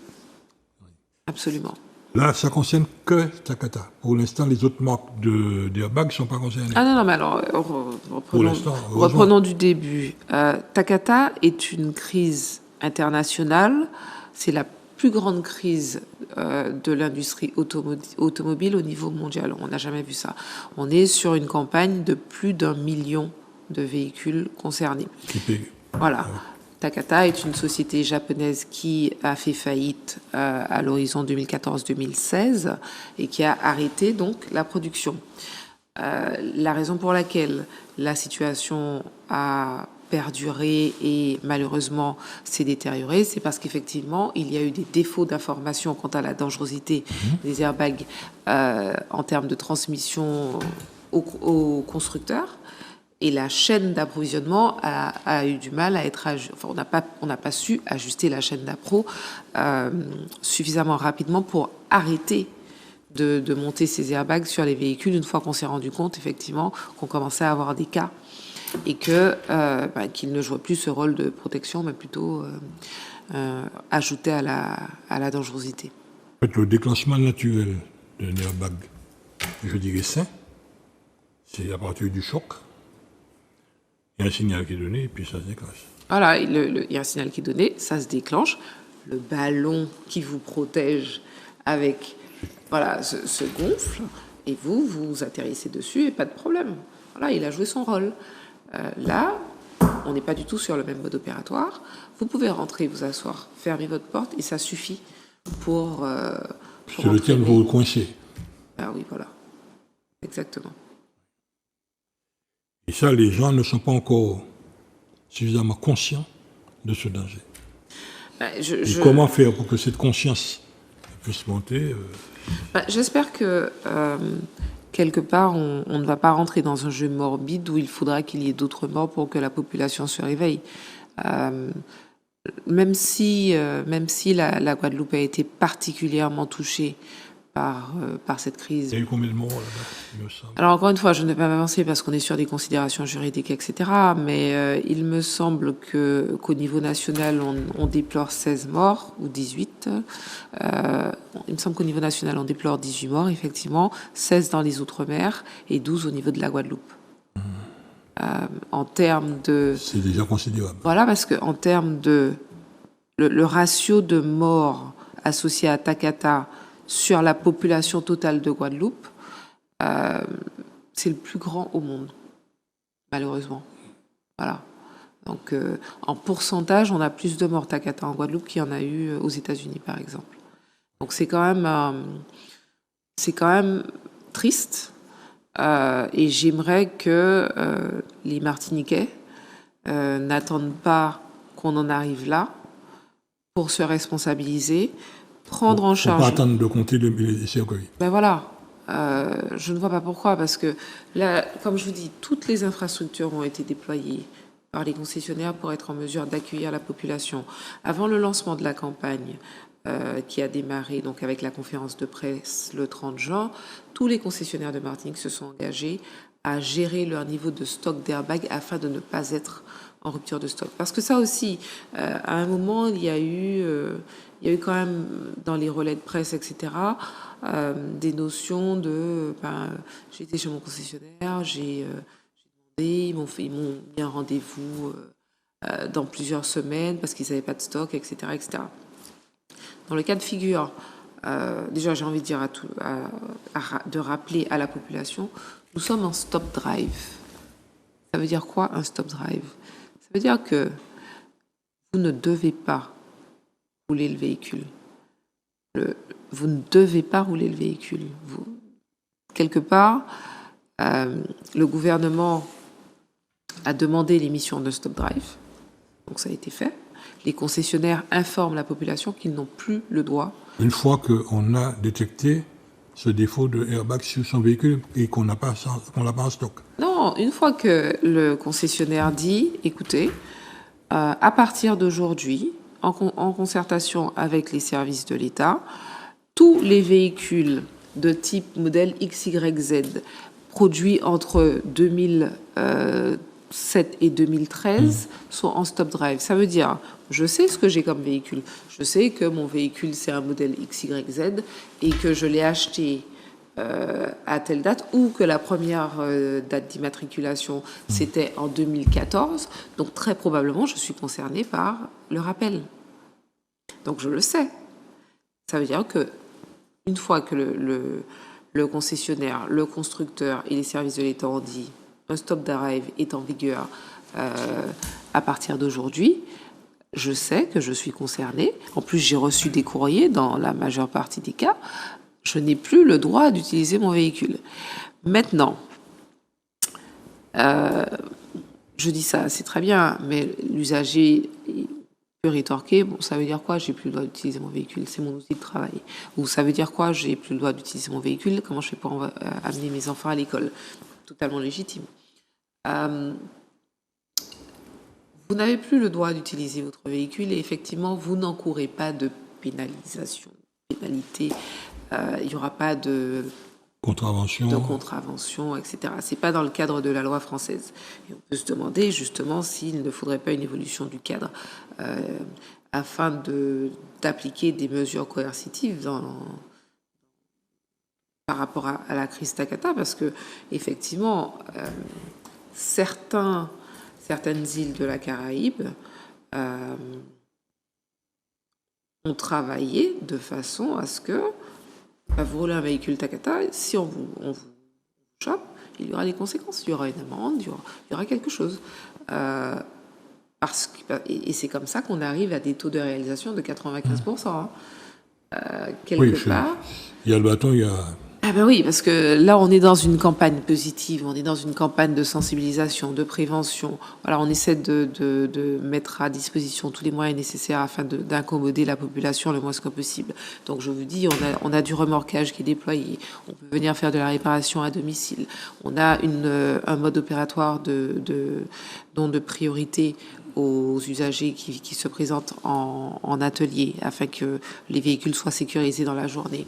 Absolument. Là, ça concerne que Takata. Pour l'instant, les autres marques d'airbag ne sont pas concernées. Ah non, mais alors, l'instant, heureusement. reprenons du début. Takata est une crise internationale. C'est la plus grande crise de l'industrie automobile au niveau mondial. On n'a jamais vu ça. On est sur une campagne de plus d'1 million de véhicules concernés. Voilà. Takata est une société japonaise qui a fait faillite à l'horizon 2014-2016 et qui a arrêté donc la production. La raison pour laquelle la situation a perduré et malheureusement s'est détériorée, c'est parce qu'effectivement, il y a eu des défauts d'information quant à la dangerosité des airbags en termes de transmission aux constructeurs. Et la chaîne d'approvisionnement a eu du mal à être on n'a pas su ajuster la chaîne d'appro suffisamment rapidement pour arrêter de monter ces airbags sur les véhicules une fois qu'on s'est rendu compte effectivement qu'on commençait à avoir des cas et qu'ils ne jouaient plus ce rôle de protection mais plutôt ajouté à la dangerosité. En fait, le déclenchement naturel d'un airbag, je dirais sain, c'est à partir du choc. Il y a un signal qui est donné et puis ça se déclenche. Voilà, il y a un signal qui est donné, ça se déclenche. Le ballon qui vous protège se gonfle et vous atterrissez dessus et pas de problème. Voilà, il a joué son rôle. Là, on n'est pas du tout sur le même mode opératoire. Vous pouvez rentrer, vous asseoir, fermer votre porte et ça suffit pour C'est le terme pour le coincer. Ah oui, voilà. Exactement. Et ça, les gens ne sont pas encore suffisamment conscients de ce danger. Et comment faire pour que cette conscience puisse monter J'espère que quelque part, on ne va pas rentrer dans un jeu morbide où il faudra qu'il y ait d'autres morts pour que la population se réveille. Même si la Guadeloupe a été particulièrement touchée par cette crise. Il y a eu combien de morts là-bas, il me semble? Alors encore une fois, je ne vais pas m'avancer parce qu'on est sur des considérations juridiques, etc. Mais il me semble qu'au niveau national, on déplore 16 morts ou 18. Il me semble qu'au niveau national, on déplore 18 morts, effectivement, 16 dans les Outre-mer et 12 au niveau de la Guadeloupe. En termes de... C'est déjà considérable. Voilà, parce qu'en termes de... Le ratio de morts associés à Takata sur la population totale de Guadeloupe, c'est le plus grand au monde, malheureusement. Voilà. Donc, en pourcentage, on a plus de morts Takata en Guadeloupe qu'il y en a eu aux États-Unis, par exemple. Donc, c'est quand même triste. Et j'aimerais que les Martiniquais n'attendent pas qu'on en arrive là pour se responsabiliser, prendre en charge. Faut pas attendre de compter les circuits. Ben voilà. Je ne vois pas pourquoi, parce que là, comme je vous dis, toutes les infrastructures ont été déployées par les concessionnaires pour être en mesure d'accueillir la population. Avant le lancement de la campagne, qui a démarré donc avec la conférence de presse le 30 juin, tous les concessionnaires de Martinique se sont engagés à gérer leur niveau de stock d'airbag afin de ne pas être en rupture de stock. Parce que ça aussi, à un moment, il y a eu quand même dans les relais de presse, etc., des notions de j'ai été chez mon concessionnaire, j'ai demandé, ils m'ont mis un rendez-vous dans plusieurs semaines parce qu'ils n'avaient pas de stock, etc., etc. Dans le cas de figure, déjà j'ai envie de dire de rappeler à la population, nous sommes en stop drive. Ça veut dire quoi un stop drive? Ça veut dire que vous ne devez pas rouler le véhicule. Vous ne devez pas rouler le véhicule. Quelque part, le gouvernement a demandé l'émission de stop drive, donc ça a été fait. Les concessionnaires informent la population qu'ils n'ont plus le droit. Une fois qu'on a détecté ce défaut de airbag sur son véhicule et qu'on l'a pas en stock. Non, une fois que le concessionnaire dit, écoutez, à partir d'aujourd'hui, en concertation avec les services de l'État, tous les véhicules de type modèle XYZ produits entre 2007 et 2013 sont en stop drive. Ça veut dire, je sais ce que j'ai comme véhicule. Je sais que mon véhicule, c'est un modèle XYZ et que je l'ai acheté à telle date, ou que la première date d'immatriculation, c'était en 2014. Donc, très probablement, je suis concernée par le rappel. Donc, je le sais. Ça veut dire que une fois que le concessionnaire, le constructeur et les services de l'État ont dit un stop drive est en vigueur à partir d'aujourd'hui, je sais que je suis concernée. En plus, j'ai reçu des courriers dans la majeure partie des cas. Je n'ai plus le droit d'utiliser mon véhicule. Maintenant, je dis ça, c'est très bien, mais l'usager peut rétorquer, bon, ça veut dire quoi, j'ai plus le droit d'utiliser mon véhicule, c'est mon outil de travail. Ou ça veut dire quoi, j'ai plus le droit d'utiliser mon véhicule, comment je fais pour amener mes enfants à l'école? Totalement légitime. Vous n'avez plus le droit d'utiliser votre véhicule et effectivement, vous n'encourez pas de pénalisation, pénalité. Il n'y aura pas de contravention, etc. C'est pas dans le cadre de la loi française. Et on peut se demander justement s'il ne faudrait pas une évolution du cadre afin d'appliquer des mesures coercitives par rapport à la crise Takata, parce que effectivement, certaines îles de la Caraïbe ont travaillé de façon à ce que vous roulez un véhicule Takata, si on vous chope, il y aura des conséquences, il y aura une amende, il y aura quelque chose. Et c'est comme ça qu'on arrive à des taux de réalisation de 95%. Quelque part. Il y a le bâton, il y a... Ah ben oui, parce que là, on est dans une campagne positive, on est dans une campagne de sensibilisation, de prévention. Voilà, on essaie de mettre à disposition tous les moyens nécessaires afin d'accommoder la population le moins que possible. Donc, je vous dis, on a du remorquage qui est déployé. On peut venir faire de la réparation à domicile. On a un mode opératoire don de priorité aux usagers qui se présentent en atelier afin que les véhicules soient sécurisés dans la journée.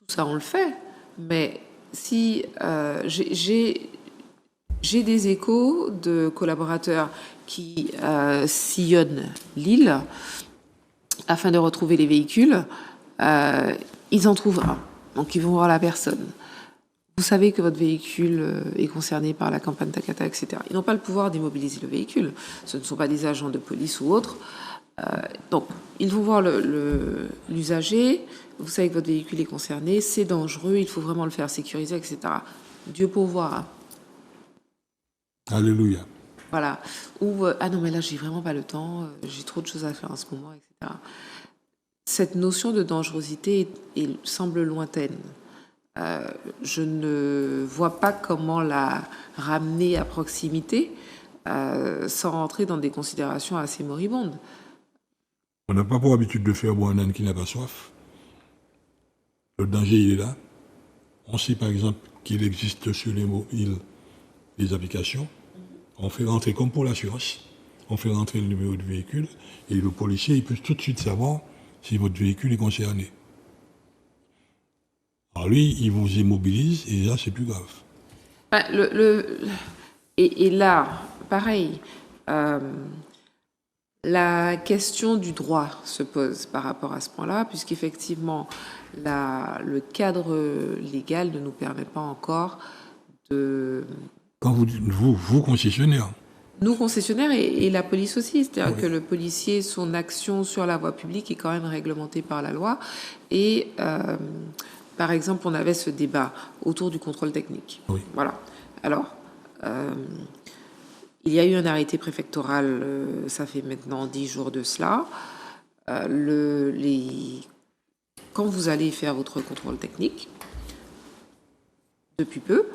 Tout ça, on le fait, mais si j'ai des échos de collaborateurs qui sillonnent l'île afin de retrouver les véhicules, ils en trouvent un, donc ils vont voir la personne. Vous savez que votre véhicule est concerné par la campagne Takata, etc. Ils n'ont pas le pouvoir d'immobiliser le véhicule. Ce ne sont pas des agents de police ou autres. Donc, ils vont voir l'usager. Vous savez que votre véhicule est concerné, c'est dangereux, il faut vraiment le faire sécuriser, etc. Dieu pourvoira. Alléluia. Voilà. Ou ah non, mais là, j'ai vraiment pas le temps, j'ai trop de choses à faire en ce moment, etc. Cette notion de dangerosité semble lointaine. Je ne vois pas comment la ramener à proximité sans rentrer dans des considérations assez moribondes. On n'a pas pour habitude de faire boire un âne qui n'a pas soif. Le danger, il est là. On sait par exemple qu'il existe sur les mobiles des applications. On fait rentrer, comme pour l'assurance, on fait rentrer le numéro de véhicule et le policier, il peut tout de suite savoir si votre véhicule est concerné. Alors lui, il vous immobilise et là, c'est plus grave. Et là, pareil, la question du droit se pose par rapport à ce point-là, puisqu'effectivement, le cadre légal ne nous permet pas encore de... Quand vous dites vous concessionnaire, Nous, concessionnaires, et la police aussi, c'est-à-dire oui. que le policier, son action sur la voie publique est quand même réglementée par la loi. Et par exemple, on avait ce débat autour du contrôle technique. Oui. Voilà. Alors, il y a eu un arrêté préfectoral, ça fait maintenant 10 jours de cela. Quand vous allez faire votre contrôle technique, depuis peu,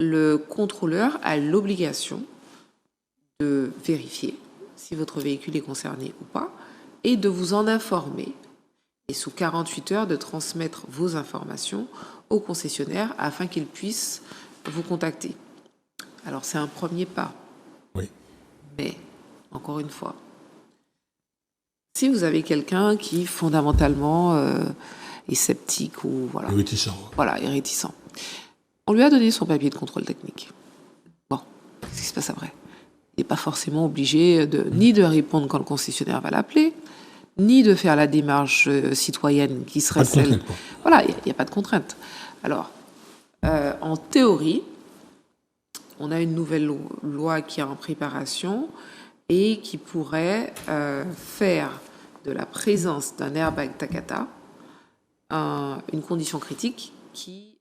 le contrôleur a l'obligation de vérifier si votre véhicule est concerné ou pas et de vous en informer. Et sous 48 heures, de transmettre vos informations au concessionnaire afin qu'il puisse vous contacter. Alors, c'est un premier pas. Oui. Mais, encore une fois, si vous avez quelqu'un qui, fondamentalement, est sceptique ou voilà, Réticent. est réticent, on lui a donné son papier de contrôle technique. Bon, qu'est-ce qui se passe après ? Il n'est pas forcément obligé ni de répondre quand le concessionnaire va l'appeler, ni de faire la démarche citoyenne qui serait Pas de celle... contrainte, quoi. Voilà, il n'y a pas de contrainte. Alors, en théorie, on a une nouvelle loi qui est en préparation et qui pourrait faire de la présence d'un airbag Takata une condition critique qui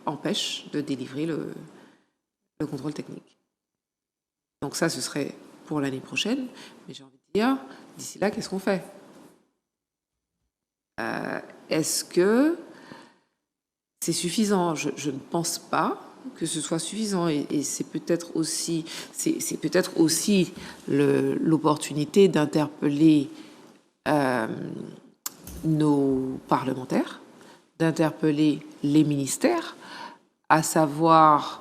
empêche de délivrer le contrôle technique. Donc ça, ce serait pour l'année prochaine. Mais j'ai envie de dire, d'ici là, qu'est-ce qu'on fait ? Est-ce que c'est suffisant ? Je ne pense pas que ce soit suffisant. Et c'est peut-être aussi, l'opportunité d'interpeller nos parlementaires, d'interpeller les ministères, à savoir...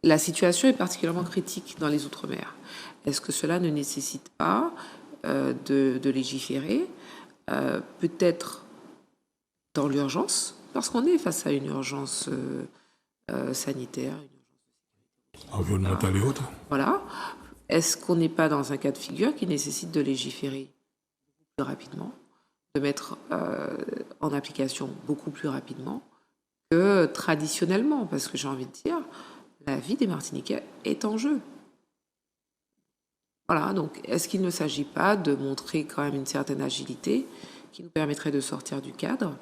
La situation est particulièrement critique dans les Outre-mer. Est-ce que cela ne nécessite pas de légiférer, peut-être dans l'urgence, parce qu'on est face à une urgence sanitaire, Environnemental et autres. Voilà. Est-ce qu'on n'est pas dans un cas de figure qui nécessite de légiférer plus rapidement, de mettre en application beaucoup plus rapidement que traditionnellement ? Parce que j'ai envie de dire... La vie des Martiniquais est en jeu. Voilà, donc est-ce qu'il ne s'agit pas de montrer quand même une certaine agilité qui nous permettrait de sortir du cadre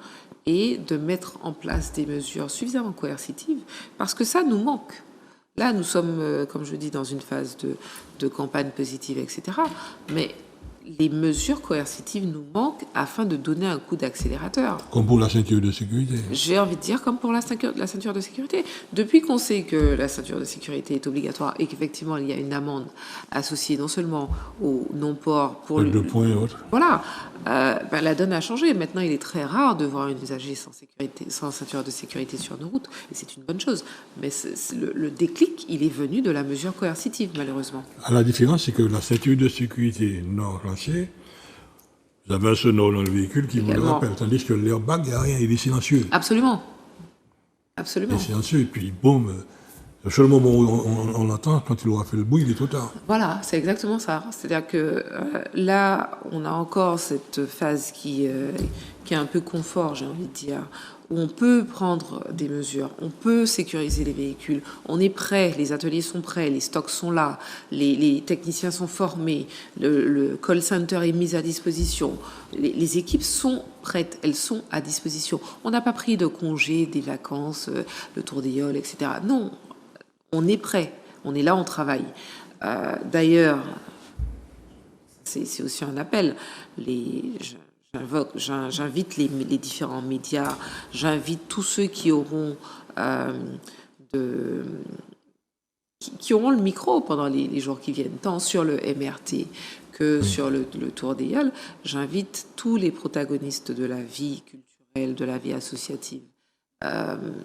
et de mettre en place des mesures suffisamment coercitives, parce que ça nous manque. Là, nous sommes, comme je dis, dans une phase de campagne positive, etc. Mais les mesures coercitives nous manquent afin de donner un coup d'accélérateur. Comme pour la ceinture de sécurité. J'ai envie de dire comme pour la ceinture de sécurité. Depuis qu'on sait que la ceinture de sécurité est obligatoire et qu'effectivement il y a une amende associée non seulement au non-port pour Avec 2 points et autres. Voilà, la donne a changé. Maintenant, il est très rare de voir un usager sans ceinture de sécurité sur nos routes, et c'est une bonne chose. Mais le déclic, il est venu de la mesure coercitive, malheureusement. La différence, c'est que la ceinture de sécurité non enclenchée, vous avez un sonore dans le véhicule qui vous le rappelle, tandis que l'airbag, il n'y a rien, il est silencieux. Absolument. Absolument. Il est silencieux, et puis boum, le seul moment où on l'entend, quand il aura fait le bruit, il est trop tard. Voilà, c'est exactement ça. C'est-à-dire que là, on a encore cette phase qui est un peu confort, j'ai envie de dire, où on peut prendre des mesures, on peut sécuriser les véhicules, on est prêt, les ateliers sont prêts, les stocks sont là, les techniciens sont formés, le call center est mis à disposition, les équipes sont prêtes, elles sont à disposition. On n'a pas pris de congés, des vacances, le tour des yoles, etc. Non, on est prêt. On est là, on travaille. D'ailleurs, c'est aussi un appel. J'invite les différents médias, j'invite tous ceux qui auront qui auront le micro pendant les jours qui viennent, tant sur le MRT que sur le Tour des Halles. J'invite tous les protagonistes de la vie culturelle, de la vie associative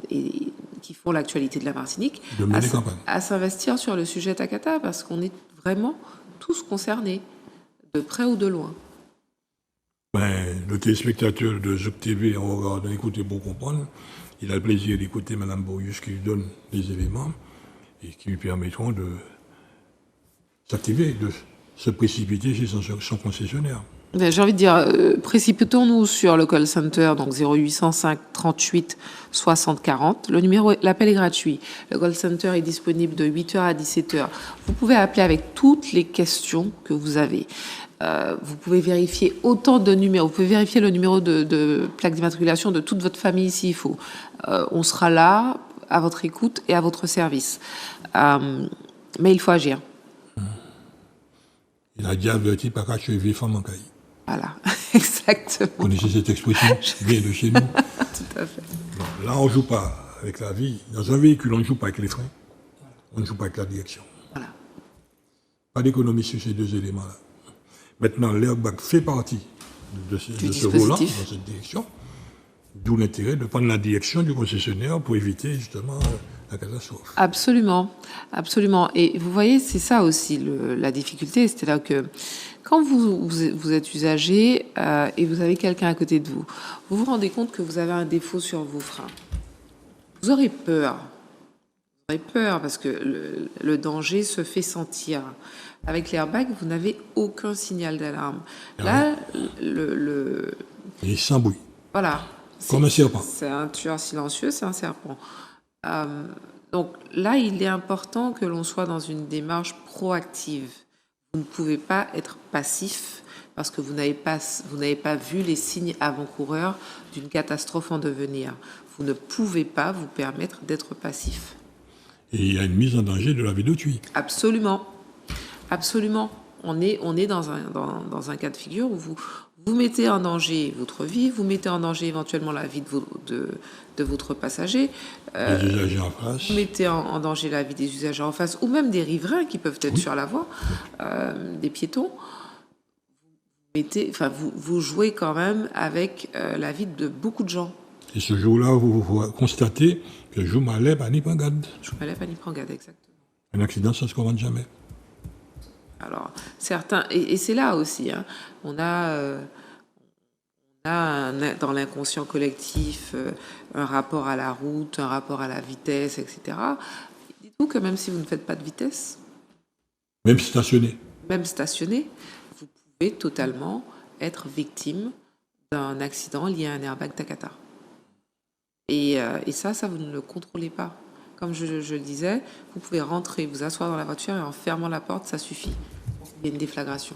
et qui font l'actualité de la Martinique à s'investir sur le sujet Takata, parce qu'on est vraiment tous concernés, de près ou de loin. Le téléspectateur de Zouk TV, en regardant, écouter pour comprendre, il a le plaisir d'écouter Mme Bourrius qui lui donne des éléments et qui lui permettront de s'activer, de se précipiter chez son concessionnaire. J'ai envie de dire, précipitons-nous sur le call center, donc 0805 38 60 40. L'appel est gratuit. Le call center est disponible de 8h à 17h. Vous pouvez appeler avec toutes les questions que vous avez. Vous pouvez vérifier autant de numéros. Vous pouvez vérifier le numéro de plaque d'immatriculation de toute votre famille s'il faut. On sera là, à votre écoute et à votre service. Mais il faut agir. Il a déjà averti par qu'à tuer femmes en caille. Voilà, exactement. Vous connaissez cette expression? Bien de chez nous. Tout à fait. Non, là, on ne joue pas avec la vie. Dans un véhicule, on ne joue pas avec les freins. On ne joue pas avec la direction. Voilà. Pas d'économie sur ces deux éléments-là. Maintenant, l'airbag fait partie de ce volant, dans cette direction. D'où l'intérêt de prendre la direction du concessionnaire pour éviter justement la catastrophe. Absolument, absolument. Et vous voyez, c'est ça aussi la difficulté. C'était là que quand vous êtes usager et vous avez quelqu'un à côté de vous, vous vous rendez compte que vous avez un défaut sur vos freins. Vous aurez peur. Vous aurez peur parce que le danger se fait sentir. Avec l'airbag, vous n'avez aucun signal d'alarme. Là, Et sans bruit. Voilà. Comme un serpent. C'est un tueur silencieux, c'est un serpent. Donc là, il est important que l'on soit dans une démarche proactive. Vous ne pouvez pas être passif parce que vous n'avez pas vu les signes avant-coureurs d'une catastrophe en devenir. Vous ne pouvez pas vous permettre d'être passif. Et il y a une mise en danger de la vie d'autrui. Absolument. Absolument. On est dans un cas de figure où vous mettez en danger votre vie, vous mettez en danger éventuellement la vie de votre passager. Les usagers en face. Vous mettez en danger la vie des usagers en face, ou même des riverains qui peuvent être sur la voie, des piétons. Vous jouez quand même avec la vie de beaucoup de gens. Et ce jour-là, vous constatez que je m'enlève à Niprangade. Je m'enlève à Niprangade, exactement. Un accident, ça ne se commande jamais. Alors, certains, et c'est là aussi, hein, on a dans l'inconscient collectif un rapport à la route, un rapport à la vitesse, etc. Dites-vous que même si vous ne faites pas de vitesse, même stationné, vous pouvez totalement être victime d'un accident lié à un airbag Takata. Et ça, vous ne le contrôlez pas. Comme je le disais, vous pouvez rentrer, vous asseoir dans la voiture et en fermant la porte, ça suffit. Il y a une déflagration.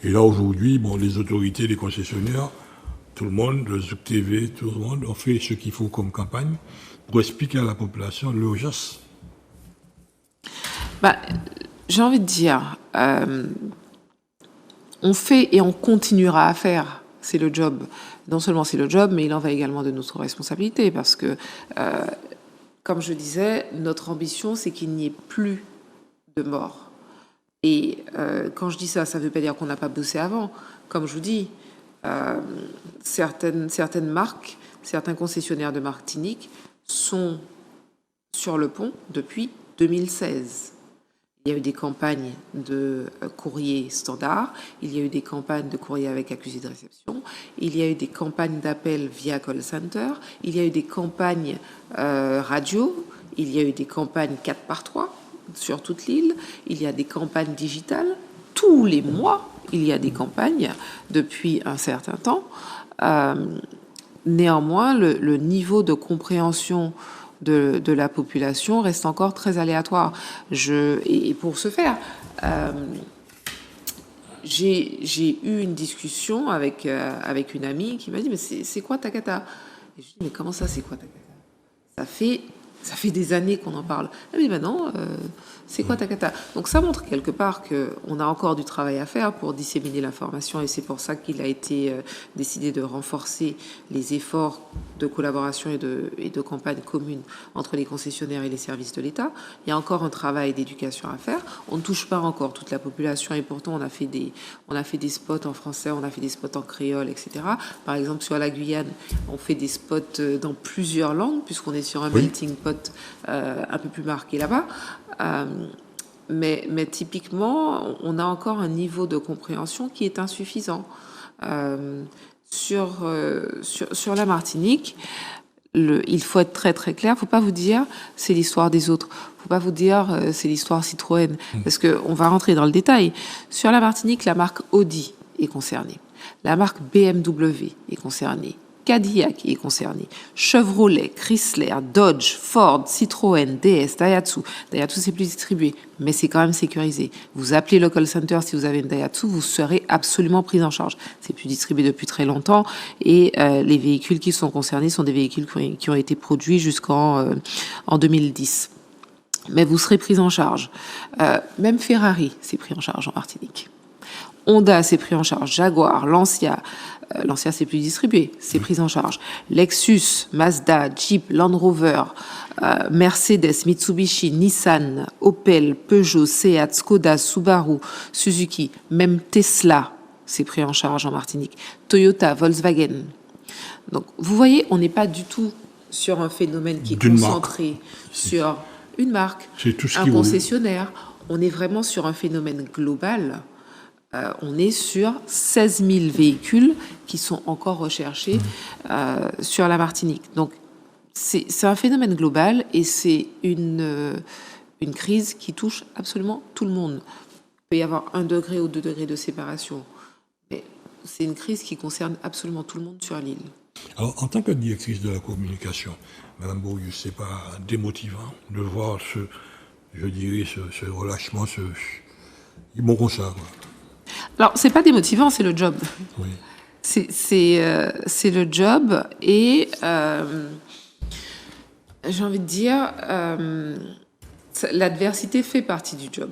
Et là, aujourd'hui, les autorités, les concessionnaires, tout le monde, le Zouk TV, tout le monde, ont fait ce qu'il faut comme campagne pour expliquer à la population l'urgence. J'ai envie de dire, on fait et on continuera à faire. C'est le job. Non seulement c'est le job, mais il en va également de notre responsabilité parce que comme je disais, notre ambition, c'est qu'il n'y ait plus de morts. Et quand je dis ça, ça ne veut pas dire qu'on n'a pas bossé avant. Comme je vous dis, certaines marques, certains concessionnaires de Martinique sont sur le pont depuis 2016. Il y a eu des campagnes de courrier standard, il y a eu des campagnes de courrier avec accusé de réception, il y a eu des campagnes d'appel via call center, il y a eu des campagnes radio, il y a eu des campagnes 4x3 sur toute l'île, il y a des campagnes digitales. Tous les mois, il y a des campagnes depuis un certain temps. Néanmoins, le niveau de compréhension de la population reste encore très aléatoire. Et pour ce faire, j'ai eu une discussion avec une amie qui m'a dit « Mais c'est quoi Takata ?» Et je dis « Mais comment ça, c'est quoi Takata ?» Ça fait Ça fait des années qu'on en parle. Ah, mais maintenant, c'est quoi Takata? Donc ça montre quelque part qu'on a encore du travail à faire pour disséminer l'information et c'est pour ça qu'il a été décidé de renforcer les efforts de collaboration et de campagne commune entre les concessionnaires et les services de l'État. Il y a encore un travail d'éducation à faire. On ne touche pas encore toute la population et pourtant on a fait des spots en français, on a fait des spots en créole, etc. Par exemple, sur la Guyane, on fait des spots dans plusieurs langues puisqu'on est sur un melting pot un peu plus marqué là-bas. Mais typiquement, on a encore un niveau de compréhension qui est insuffisant. Sur la Martinique, il faut être très très clair. Il ne faut pas vous dire c'est l'histoire des autres. Il ne faut pas vous dire c'est l'histoire Citroën. Parce qu'on va rentrer dans le détail. Sur la Martinique, la marque Audi est concernée. La marque BMW est concernée. Cadillac est concerné. Chevrolet, Chrysler, Dodge, Ford, Citroën, DS, Daihatsu. Daihatsu, c'est plus distribué, mais c'est quand même sécurisé. Vous appelez le call center si vous avez une Daihatsu, vous serez absolument pris en charge. C'est plus distribué depuis très longtemps et les véhicules qui sont concernés sont des véhicules qui ont été produits jusqu'en 2010. Mais vous serez pris en charge. Même Ferrari s'est pris en charge en Martinique. Honda s'est pris en charge, Jaguar, Lancia c'est plus distribué, c'est pris en charge. Lexus, Mazda, Jeep, Land Rover, Mercedes, Mitsubishi, Nissan, Opel, Peugeot, Seat, Skoda, Subaru, Suzuki, même Tesla s'est pris en charge en Martinique. Toyota, Volkswagen. Donc vous voyez, on n'est pas du tout sur un phénomène qui est concentré sur une marque, un concessionnaire. On est vraiment sur un phénomène global. On est sur 16 000 véhicules qui sont encore recherchés sur la Martinique. Donc, c'est un phénomène global et c'est une crise qui touche absolument tout le monde. Il peut y avoir 1 degré ou 2 degrés de séparation, mais c'est une crise qui concerne absolument tout le monde sur l'île. Alors, en tant que directrice de la communication, Madame Bourrius, c'est pas démotivant de voir ce relâchement, ils m'ont comme ça, quoi. Alors, c'est pas démotivant, c'est le job. Oui. C'est le job et j'ai envie de dire l'adversité fait partie du job.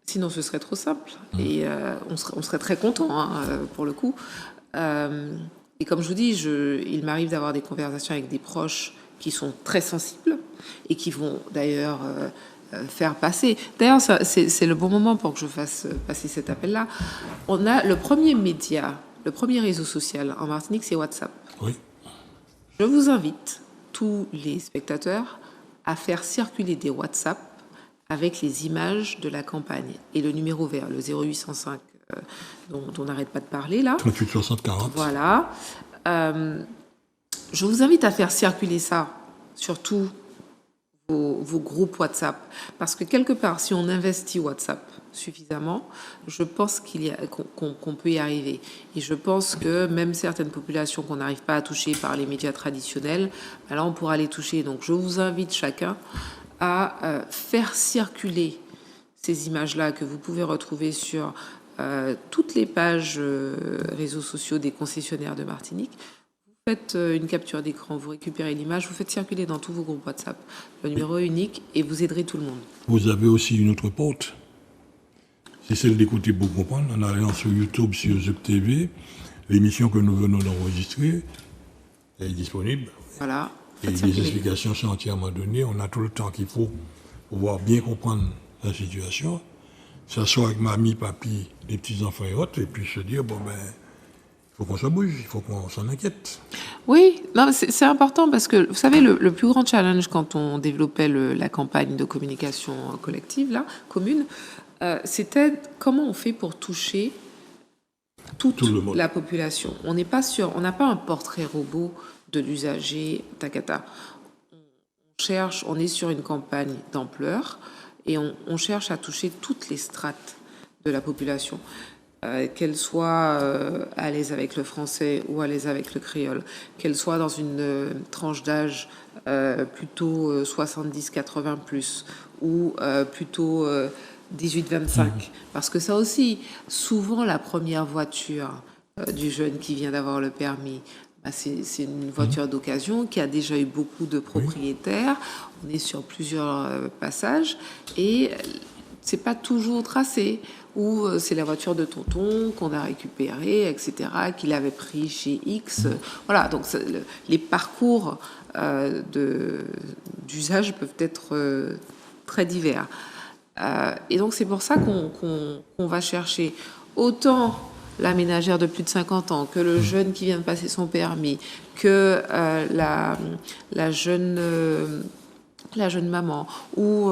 Sinon, ce serait trop simple et on serait très content pour le coup. Et comme je vous dis, il m'arrive d'avoir des conversations avec des proches qui sont très sensibles et qui vont d'ailleurs faire passer. D'ailleurs, c'est le bon moment pour que je fasse passer cet appel-là. On a le premier média, le premier réseau social en Martinique, c'est WhatsApp. Oui. Je vous invite, tous les spectateurs, à faire circuler des WhatsApp avec les images de la campagne et le numéro vert, le 0805 dont on n'arrête pas de parler là. 38 60 40. Voilà. Je vous invite à faire circuler ça sur tous vos groupes WhatsApp. Parce que quelque part, si on investit WhatsApp suffisamment, je pense qu'on peut y arriver. Et je pense que même certaines populations qu'on n'arrive pas à toucher par les médias traditionnels, là, on pourra les toucher. Donc, je vous invite chacun à faire circuler ces images-là que vous pouvez retrouver sur toutes les pages réseaux sociaux des concessionnaires de Martinique. Vous faites une capture d'écran, vous récupérez l'image, vous faites circuler dans tous vos groupes WhatsApp. Le numéro est unique et vous aiderez tout le monde. Vous avez aussi une autre porte. C'est celle d'écouter pour comprendre. En allant sur YouTube, sur Zup TV, l'émission que nous venons d'enregistrer est disponible. Voilà. Et les explications sont entièrement données. On a tout le temps qu'il faut pour pouvoir bien comprendre la situation. S'asseoir avec mamie, papy, les petits-enfants et autres, et puis se dire, bon ben, il faut qu'on se bouge, il faut qu'on s'en inquiète. Oui, non, c'est important parce que, vous savez, le plus grand challenge quand on développait la campagne de communication collective, là, commune, c'était comment on fait pour toucher toute la population. On n'a pas un portrait robot de l'usager Takata. On est sur une campagne d'ampleur et on cherche à toucher toutes les strates de la population. Qu'elle soit à l'aise avec le français ou à l'aise avec le créole, qu'elle soit dans une tranche d'âge plutôt 70-80 plus ou plutôt 18-25. Parce que ça aussi, souvent la première voiture du jeune qui vient d'avoir le permis, C'est une voiture d'occasion qui a déjà eu beaucoup de propriétaires. On est sur plusieurs passages et c'est pas toujours tracé. Ou c'est la voiture de tonton qu'on a récupérée, etc., qu'il avait pris chez X. Voilà, donc les parcours d'usage peuvent être très divers. Et donc c'est pour ça qu'on va chercher autant la ménagère de plus de 50 ans, que le jeune qui vient de passer son permis, que la jeune maman, ou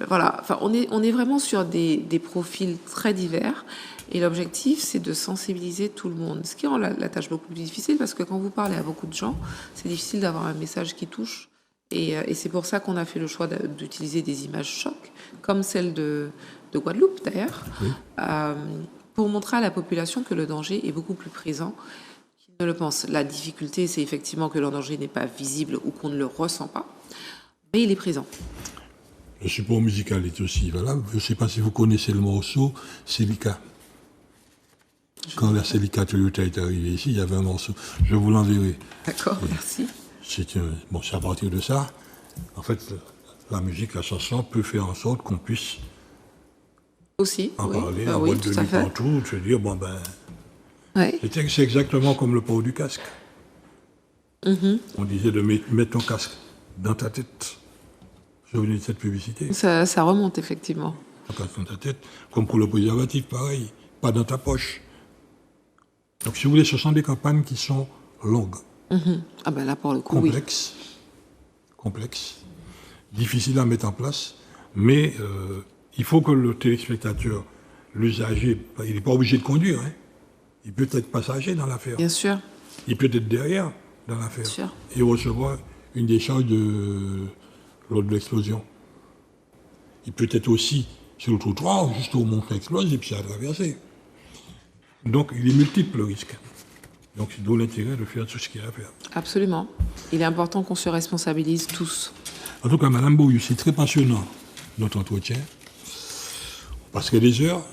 voilà. Enfin, on est vraiment sur des profils très divers. Et l'objectif, c'est de sensibiliser tout le monde. Ce qui rend la tâche beaucoup plus difficile, parce que quand vous parlez à beaucoup de gens, c'est difficile d'avoir un message qui touche. Et c'est pour ça qu'on a fait le choix d'utiliser des images chocs, comme celle de Guadeloupe d'ailleurs, pour montrer à la population que le danger est beaucoup plus présent qu'ils ne le pensent. La difficulté, c'est effectivement que le danger n'est pas visible ou qu'on ne le ressent pas, mais il est présent. Le support musical est aussi valable. Je ne sais pas si vous connaissez le morceau Celica. Quand la Celica Toyota est arrivée ici, il y avait un morceau. Je vous l'enverrai. D'accord, merci. C'est à partir de ça, en fait, la musique, la chanson peut faire en sorte qu'on puisse aussi en parler, oui, boîte de nuit partout, se dire, bon ben, c'est exactement comme le port du casque. On disait de mettre ton casque dans ta tête. Vous vous souvenez de cette publicité? Ça remonte, effectivement. Ton casque dans ta tête, comme pour le préservatif, pareil, pas dans ta poche. Donc, si vous voulez, ce sont des campagnes qui sont longues. Ah ben là, pour le coup, complexes, difficiles à mettre en place, mais il faut que le téléspectateur, l'usager, il n'est pas obligé de conduire, hein. Il peut être passager dans l'affaire. Bien sûr. Il peut être derrière dans l'affaire. Bien sûr. Et recevoir une décharge lors de l'explosion. Il peut être aussi sur le trottoir, juste au moment où ça explose, et puis à traverser. Donc, il est multiple le risque. Donc, c'est d'où l'intérêt de faire tout ce qu'il y a à faire. Absolument. Il est important qu'on se responsabilise tous. En tout cas, Madame Beaulieu, c'est très passionnant, notre entretien. On passerait des heures,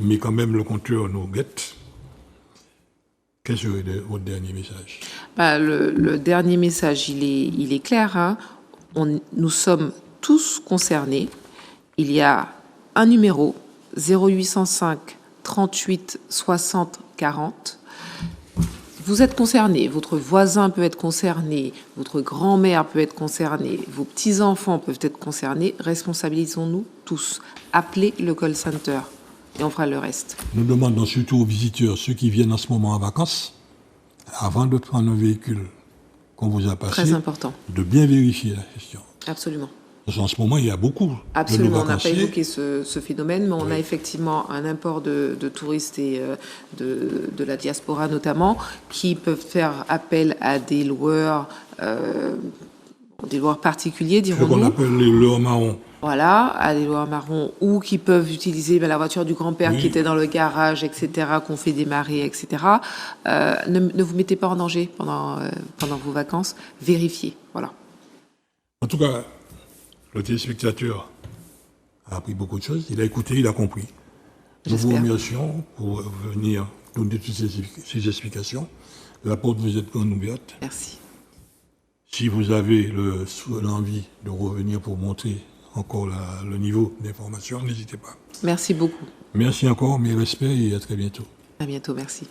mais quand même, le compteur nous guette. Quel serait votre dernier message? Le dernier message, il est clair. Hein. Nous sommes tous concernés. Il y a un numéro, 0805 38 60 40. Vous êtes concerné, votre voisin peut être concerné, votre grand-mère peut être concernée, vos petits-enfants peuvent être concernés. Responsabilisons-nous tous. Appelez le call center et on fera le reste. Nous demandons surtout aux visiteurs, ceux qui viennent en ce moment en vacances, avant de prendre un véhicule qu'on vous a passé, très important, de bien vérifier la question. Absolument. Parce qu'en ce moment, il y a beaucoup Absolument, de on n'a pas vacanciers. évoqué ce phénomène, mais on a effectivement un import de touristes et de la diaspora notamment, qui peuvent faire appel à des loueurs particuliers, dirons-nous. Ce qu'on appelle les loueurs marrons. Voilà, à des loueurs marrons, ou qui peuvent utiliser la voiture du grand-père qui était dans le garage, etc., qu'on fait démarrer, etc. Ne vous mettez pas en danger pendant vos vacances, vérifiez, voilà. En tout cas, le téléspectateur a appris beaucoup de choses. Il a écouté, il a compris. Nous vous remercions pour venir donner toutes ces explications. La porte vous est grande ouverte. Merci. Si vous avez l'envie de revenir pour montrer encore le niveau d'information, n'hésitez pas. Merci beaucoup. Merci encore, mes respects et à très bientôt. À bientôt, merci.